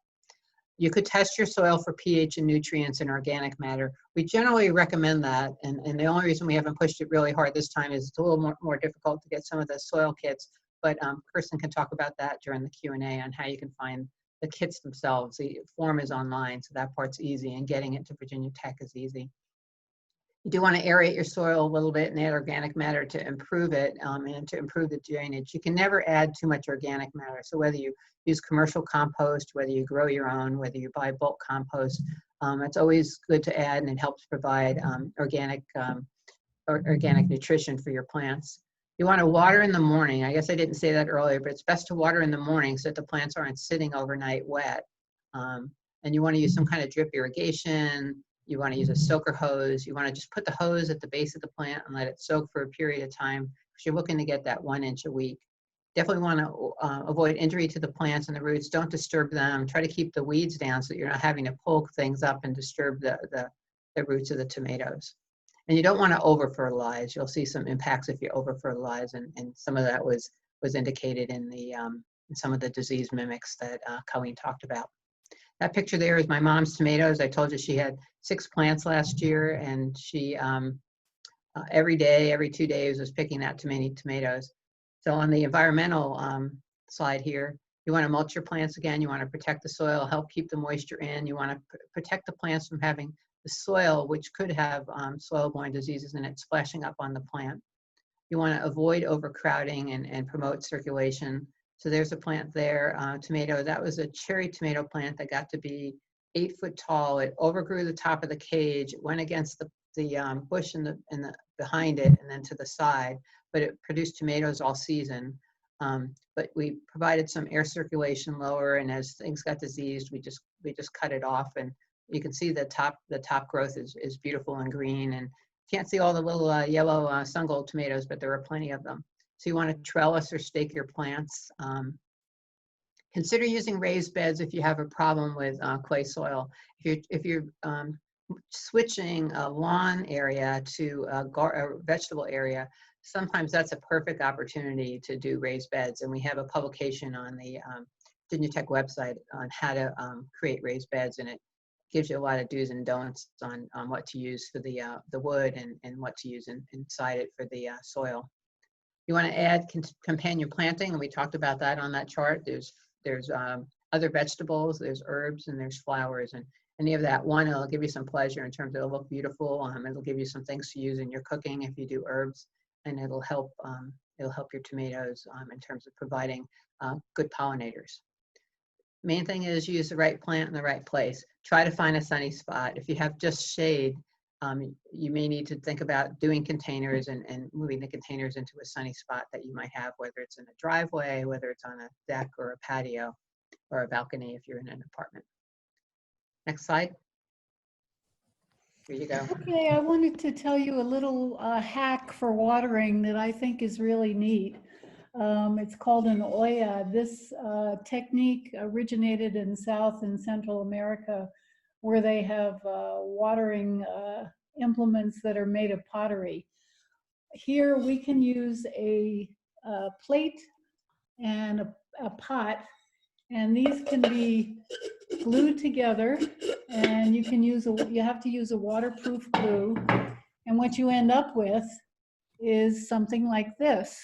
You could test your soil for pH and nutrients and organic matter. We generally recommend that, and the only reason we haven't pushed it really hard this time is it's a little more difficult to get some of the soil kits, but Kirsten can talk about that during the Q&A on how you can find the kits themselves. The form is online, so that part's easy, and getting it to Virginia Tech is easy. You do want to aerate your soil a little bit and add organic matter to improve it and to improve the drainage. You can never add too much organic matter. So whether you use commercial compost, whether you grow your own, whether you buy bulk compost, it's always good to add, and it helps provide organic nutrition for your plants. You want to water in the morning. I guess I didn't say that earlier, but it's best to water in the morning so that the plants aren't sitting overnight wet. And you want to use some kind of drip irrigation. You want to use a soaker hose. You want to just put the hose at the base of the plant and let it soak for a period of time, because you're looking to get that 1 inch a week. Definitely want to avoid injury to the plants and the roots. Don't disturb them. Try to keep the weeds down so that you're not having to pull things up and disturb the roots of the tomatoes. And you don't want to over-fertilize. You'll see some impacts if you over-fertilize, and some of that was indicated in some of the disease mimics that Colleen talked about. That picture there is my mom's tomatoes. I told you she had 6 plants last year, and she every day, every 2 days, was picking out too many tomatoes. So on the environmental slide here, you want to mulch your plants again. You want to protect the soil, help keep the moisture in. You want to protect the plants from having the soil, which could have soil-borne diseases in it, splashing up on the plant. You want to avoid overcrowding and promote circulation. So there's a plant there, tomato. That was a cherry tomato plant that got to be 8 foot tall. It overgrew the top of the cage. It went against the bush in the behind it and then to the side, but it produced tomatoes all season. But we provided some air circulation lower, and as things got diseased, we just cut it off, and you can see the top growth is beautiful and green, and can't see all the little yellow sun-gold tomatoes, but there are plenty of them. So you want to trellis or stake your plants. Consider using raised beds if you have a problem with clay soil. If you're switching a lawn area to a vegetable area, sometimes that's a perfect opportunity to do raised beds. And we have a publication on the Virginia Tech website on how to create raised beds, and it gives you a lot of do's and don'ts on what to use for the wood and what to use inside it for the soil. You want to add companion planting, and we talked about that on that chart. There's other vegetables, there's herbs, and there's flowers, and any of that. One, it'll give you some pleasure in terms of it'll look beautiful. It'll give you some things to use in your cooking if you do herbs, and it'll help your tomatoes in terms of providing good pollinators. Main thing is use the right plant in the right place. Try to find a sunny spot. If you have just shade, you may need to think about doing containers and moving the containers into a sunny spot that you might have, whether it's in a driveway, whether it's on a deck or a patio or a balcony if you're in an apartment. Next slide. Here you go. Okay, I wanted to tell you a little hack for watering that I think is really neat. It's called an Oya. This technique originated in South and Central America, where they have watering implements that are made of pottery. Here we can use a plate and a pot, and these can be glued together, and you have to use a waterproof glue, and what you end up with is something like this.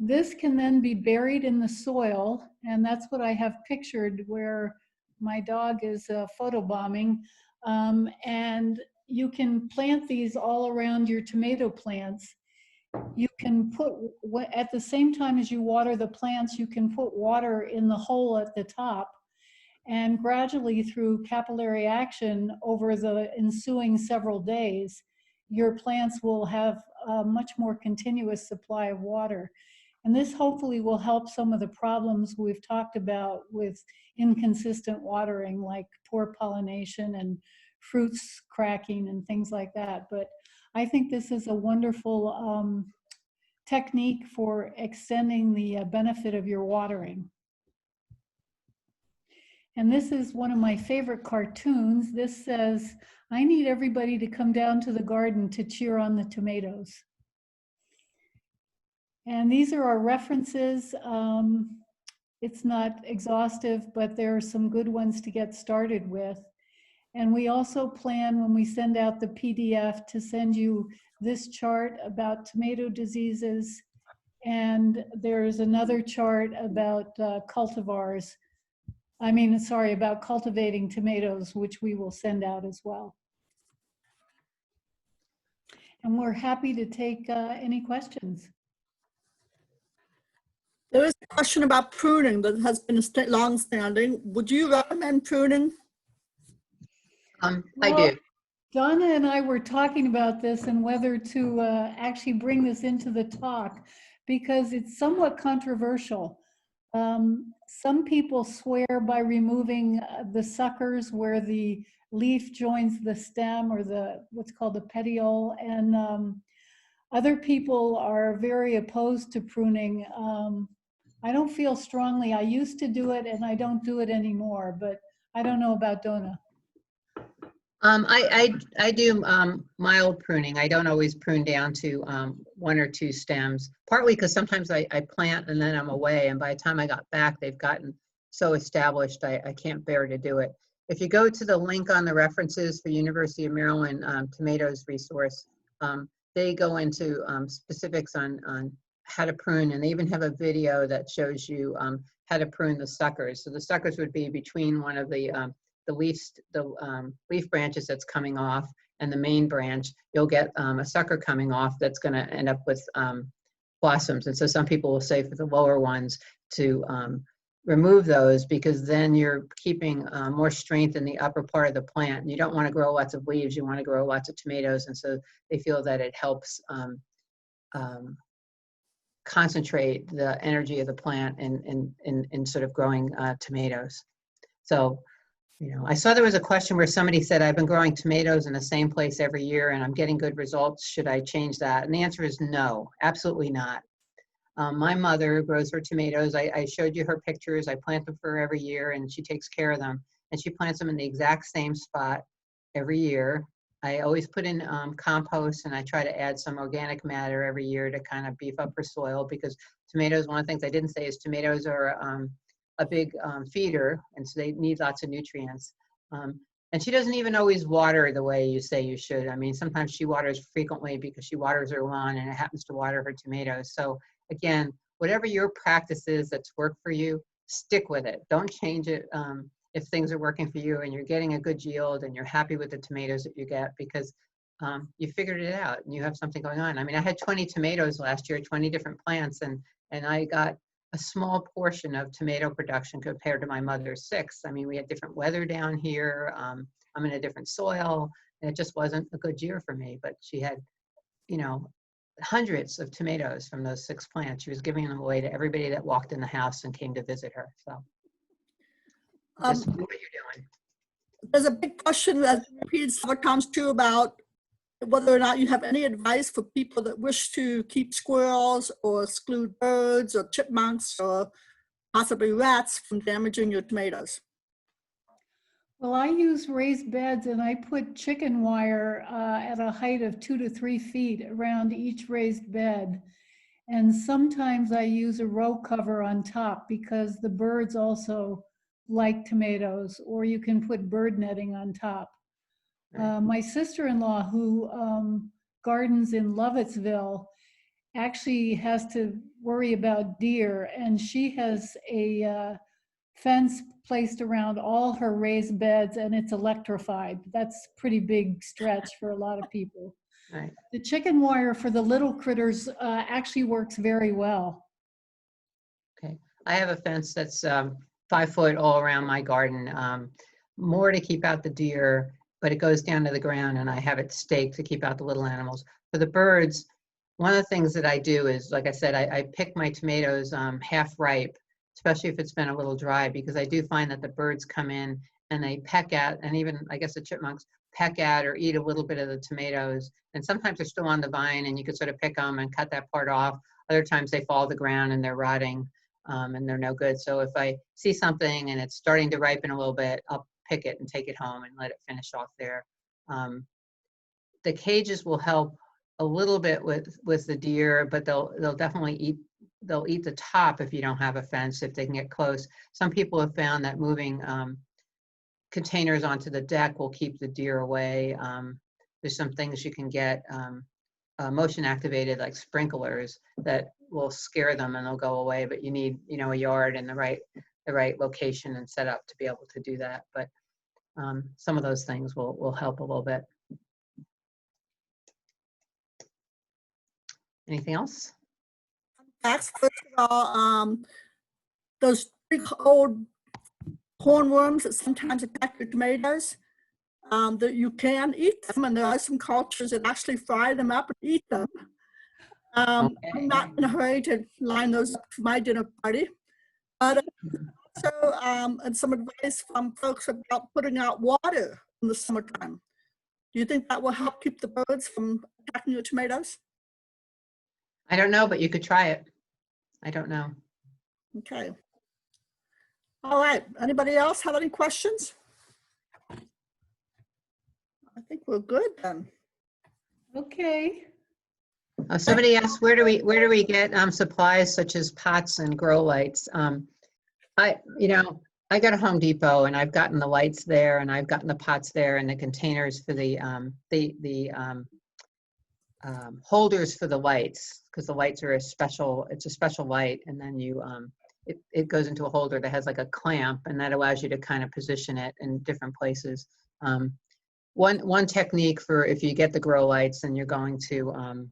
This can then be buried in the soil, and that's what I have pictured where my dog is photobombing. And you can plant these all around your tomato plants. You can put, at the same time as you water the plants, you can put water in the hole at the top, and gradually through capillary action over the ensuing several days, your plants will have a much more continuous supply of water. And this hopefully will help some of the problems we've talked about with inconsistent watering, like poor pollination and fruits cracking and things like that. But I think this is a wonderful technique for extending the benefit of your watering. And this is one of my favorite cartoons. This says, I need everybody to come down to the garden to cheer on the tomatoes. And these are our references. It's not exhaustive, but there are some good ones to get started with. And we also plan, when we send out the PDF, to send you this chart about tomato diseases. And there's another chart about cultivars. About cultivating tomatoes, which we will send out as well. And we're happy to take any questions. There is a question about pruning that has been long-standing. Would you recommend pruning? I Well, do. Donna and I were talking about this and whether to actually bring this into the talk, because it's somewhat controversial. Some people swear by removing the suckers where the leaf joins the stem, or what's called the petiole, and other people are very opposed to pruning. I don't feel strongly. I used to do it and I don't do it anymore, but I don't know about Dona. I do mild pruning. I don't always prune down to 1 or 2 stems, partly because sometimes I plant and then I'm away, and by the time I got back, they've gotten so established I can't bear to do it. If you go to the link on the references for University of Maryland tomatoes resource, they go into specifics on how to prune, and they even have a video that shows you how to prune the suckers. So the suckers would be between one of the leaf branches that's coming off and the main branch. You'll get a sucker coming off that's going to end up with blossoms. And so some people will say for the lower ones to remove those, because then you're keeping more strength in the upper part of the plant. You don't want to grow lots of leaves, you want to grow lots of tomatoes. And so they feel that it helps concentrate the energy of the plant in sort of growing tomatoes. So, you know, I saw there was a question where somebody said, I've been growing tomatoes in the same place every year and I'm getting good results. Should I change that? And the answer is no, absolutely not. My mother grows her tomatoes. I showed you her pictures. I plant them for her every year and she takes care of them. And she plants them in the exact same spot every year. I always put in compost, and I try to add some organic matter every year to kind of beef up her soil, because tomatoes, one of the things I didn't say is tomatoes are a big feeder, and so they need lots of nutrients. And she doesn't even always water the way you say you should. I mean, sometimes she waters frequently because she waters her lawn and it happens to water her tomatoes. So again, whatever your practice is that's worked for you, stick with it. Don't change it if things are working for you and you're getting a good yield and you're happy with the tomatoes that you get, because you figured it out and you have something going on. I mean, I had 20 tomatoes last year, 20 different plants, and I got a small portion of tomato production compared to my mother's 6. I mean, we had different weather down here. I'm in a different soil, and it just wasn't a good year for me. But she had, you know, hundreds of tomatoes from those 6 plants. She was giving them away to everybody that walked in the house and came to visit her. So just do what you're doing. There's a big question that repeats several times too about whether or not you have any advice for people that wish to keep squirrels or exclude birds or chipmunks or possibly rats from damaging your tomatoes. Well, I use raised beds and I put chicken wire at a height of 2 to 3 feet around each raised bed. And sometimes I use a row cover on top because the birds also like tomatoes, or you can put bird netting on top. My sister-in-law, who gardens in Lovettsville, actually has to worry about deer, and she has a fence placed around all her raised beds, and it's electrified. That's a pretty big stretch for a lot of people. Right. The chicken wire for the little critters actually works very well. Okay. I have a fence that's 5 foot all around my garden, more to keep out the deer, but it goes down to the ground, and I have it staked to keep out the little animals. For the birds, one of the things that I do is, like I said, I pick my tomatoes half ripe, especially if it's been a little dry, because I do find that the birds come in and they peck at, and even I guess the chipmunks peck at or eat a little bit of the tomatoes. And sometimes they're still on the vine and you can sort of pick them and cut that part off. Other times they fall to the ground and they're rotting and they're no good. So if I see something and it's starting to ripen a little bit, I'll pick it and take it home and let it finish off there. The cages will help a little bit with the deer, but they'll definitely eat the top if you don't have a fence, if they can get close. Some people have found that moving containers onto the deck will keep the deer away. There's some things you can get motion activated, like sprinklers, that will scare them and they'll go away, but you need, you know, a yard and the right location and setup to be able to do that. But some of those things will help a little bit. Anything else? Facts, first of all, those big old hornworms that sometimes attack your tomatoes, that you can eat them, and there are some cultures that actually fry them up and eat them. I'm not in a hurry to line those up for my dinner party, but also and some advice from folks about putting out water in the summertime. Do you think that will help keep the birds from attacking your tomatoes? I don't know, but you could try it. I don't know. Okay. All right. Anybody else have any questions? I think we're good then. Okay. Somebody asked, where do we get supplies such as pots and grow lights? I got a Home Depot and I've gotten the lights there and I've gotten the pots there and the containers for the holders for the lights, because the lights are it's a special light, and then you it goes into a holder that has like a clamp, and that allows you to kind of position it in different places. One technique for if you get the grow lights and you're going to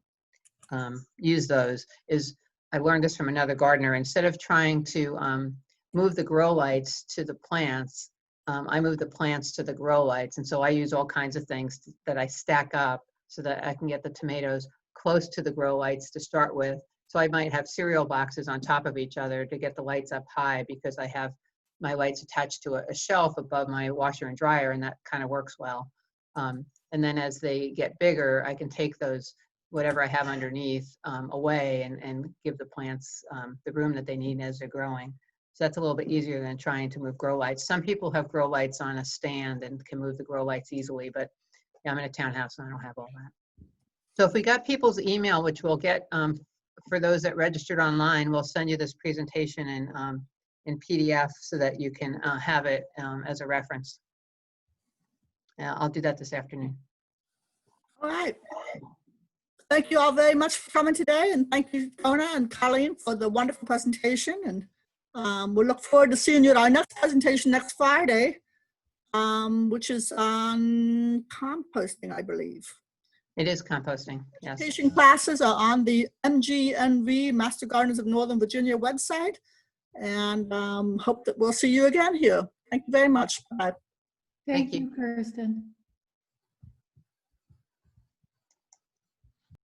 use those is, I learned this from another gardener. Instead of trying to move the grow lights to the plants, I move the plants to the grow lights, and so I use all kinds of things that I stack up so that I can get the tomatoes close to the grow lights to start with. So I might have cereal boxes on top of each other to get the lights up high, because I have my lights attached to a shelf above my washer and dryer, and that kind of works well. And then as they get bigger, I can take those, whatever I have underneath, away and give the plants the room that they need as they're growing. So that's a little bit easier than trying to move grow lights. Some people have grow lights on a stand and can move the grow lights easily, but yeah, I'm in a townhouse and I don't have all that. So if we got people's email, which we'll get for those that registered online, we'll send you this presentation in PDF so that you can have it as a reference. I'll do that this afternoon. All right. Thank you all very much for coming today, and thank you, Dona and Colleen, for the wonderful presentation. And we'll look forward to seeing you at our next presentation next Friday, which is on composting, I believe. It is composting, yes. Education classes are on the MGNV, Master Gardeners of Northern Virginia website, and hope that we'll see you again here. Thank you very much. Bye. Thank you, Kirsten.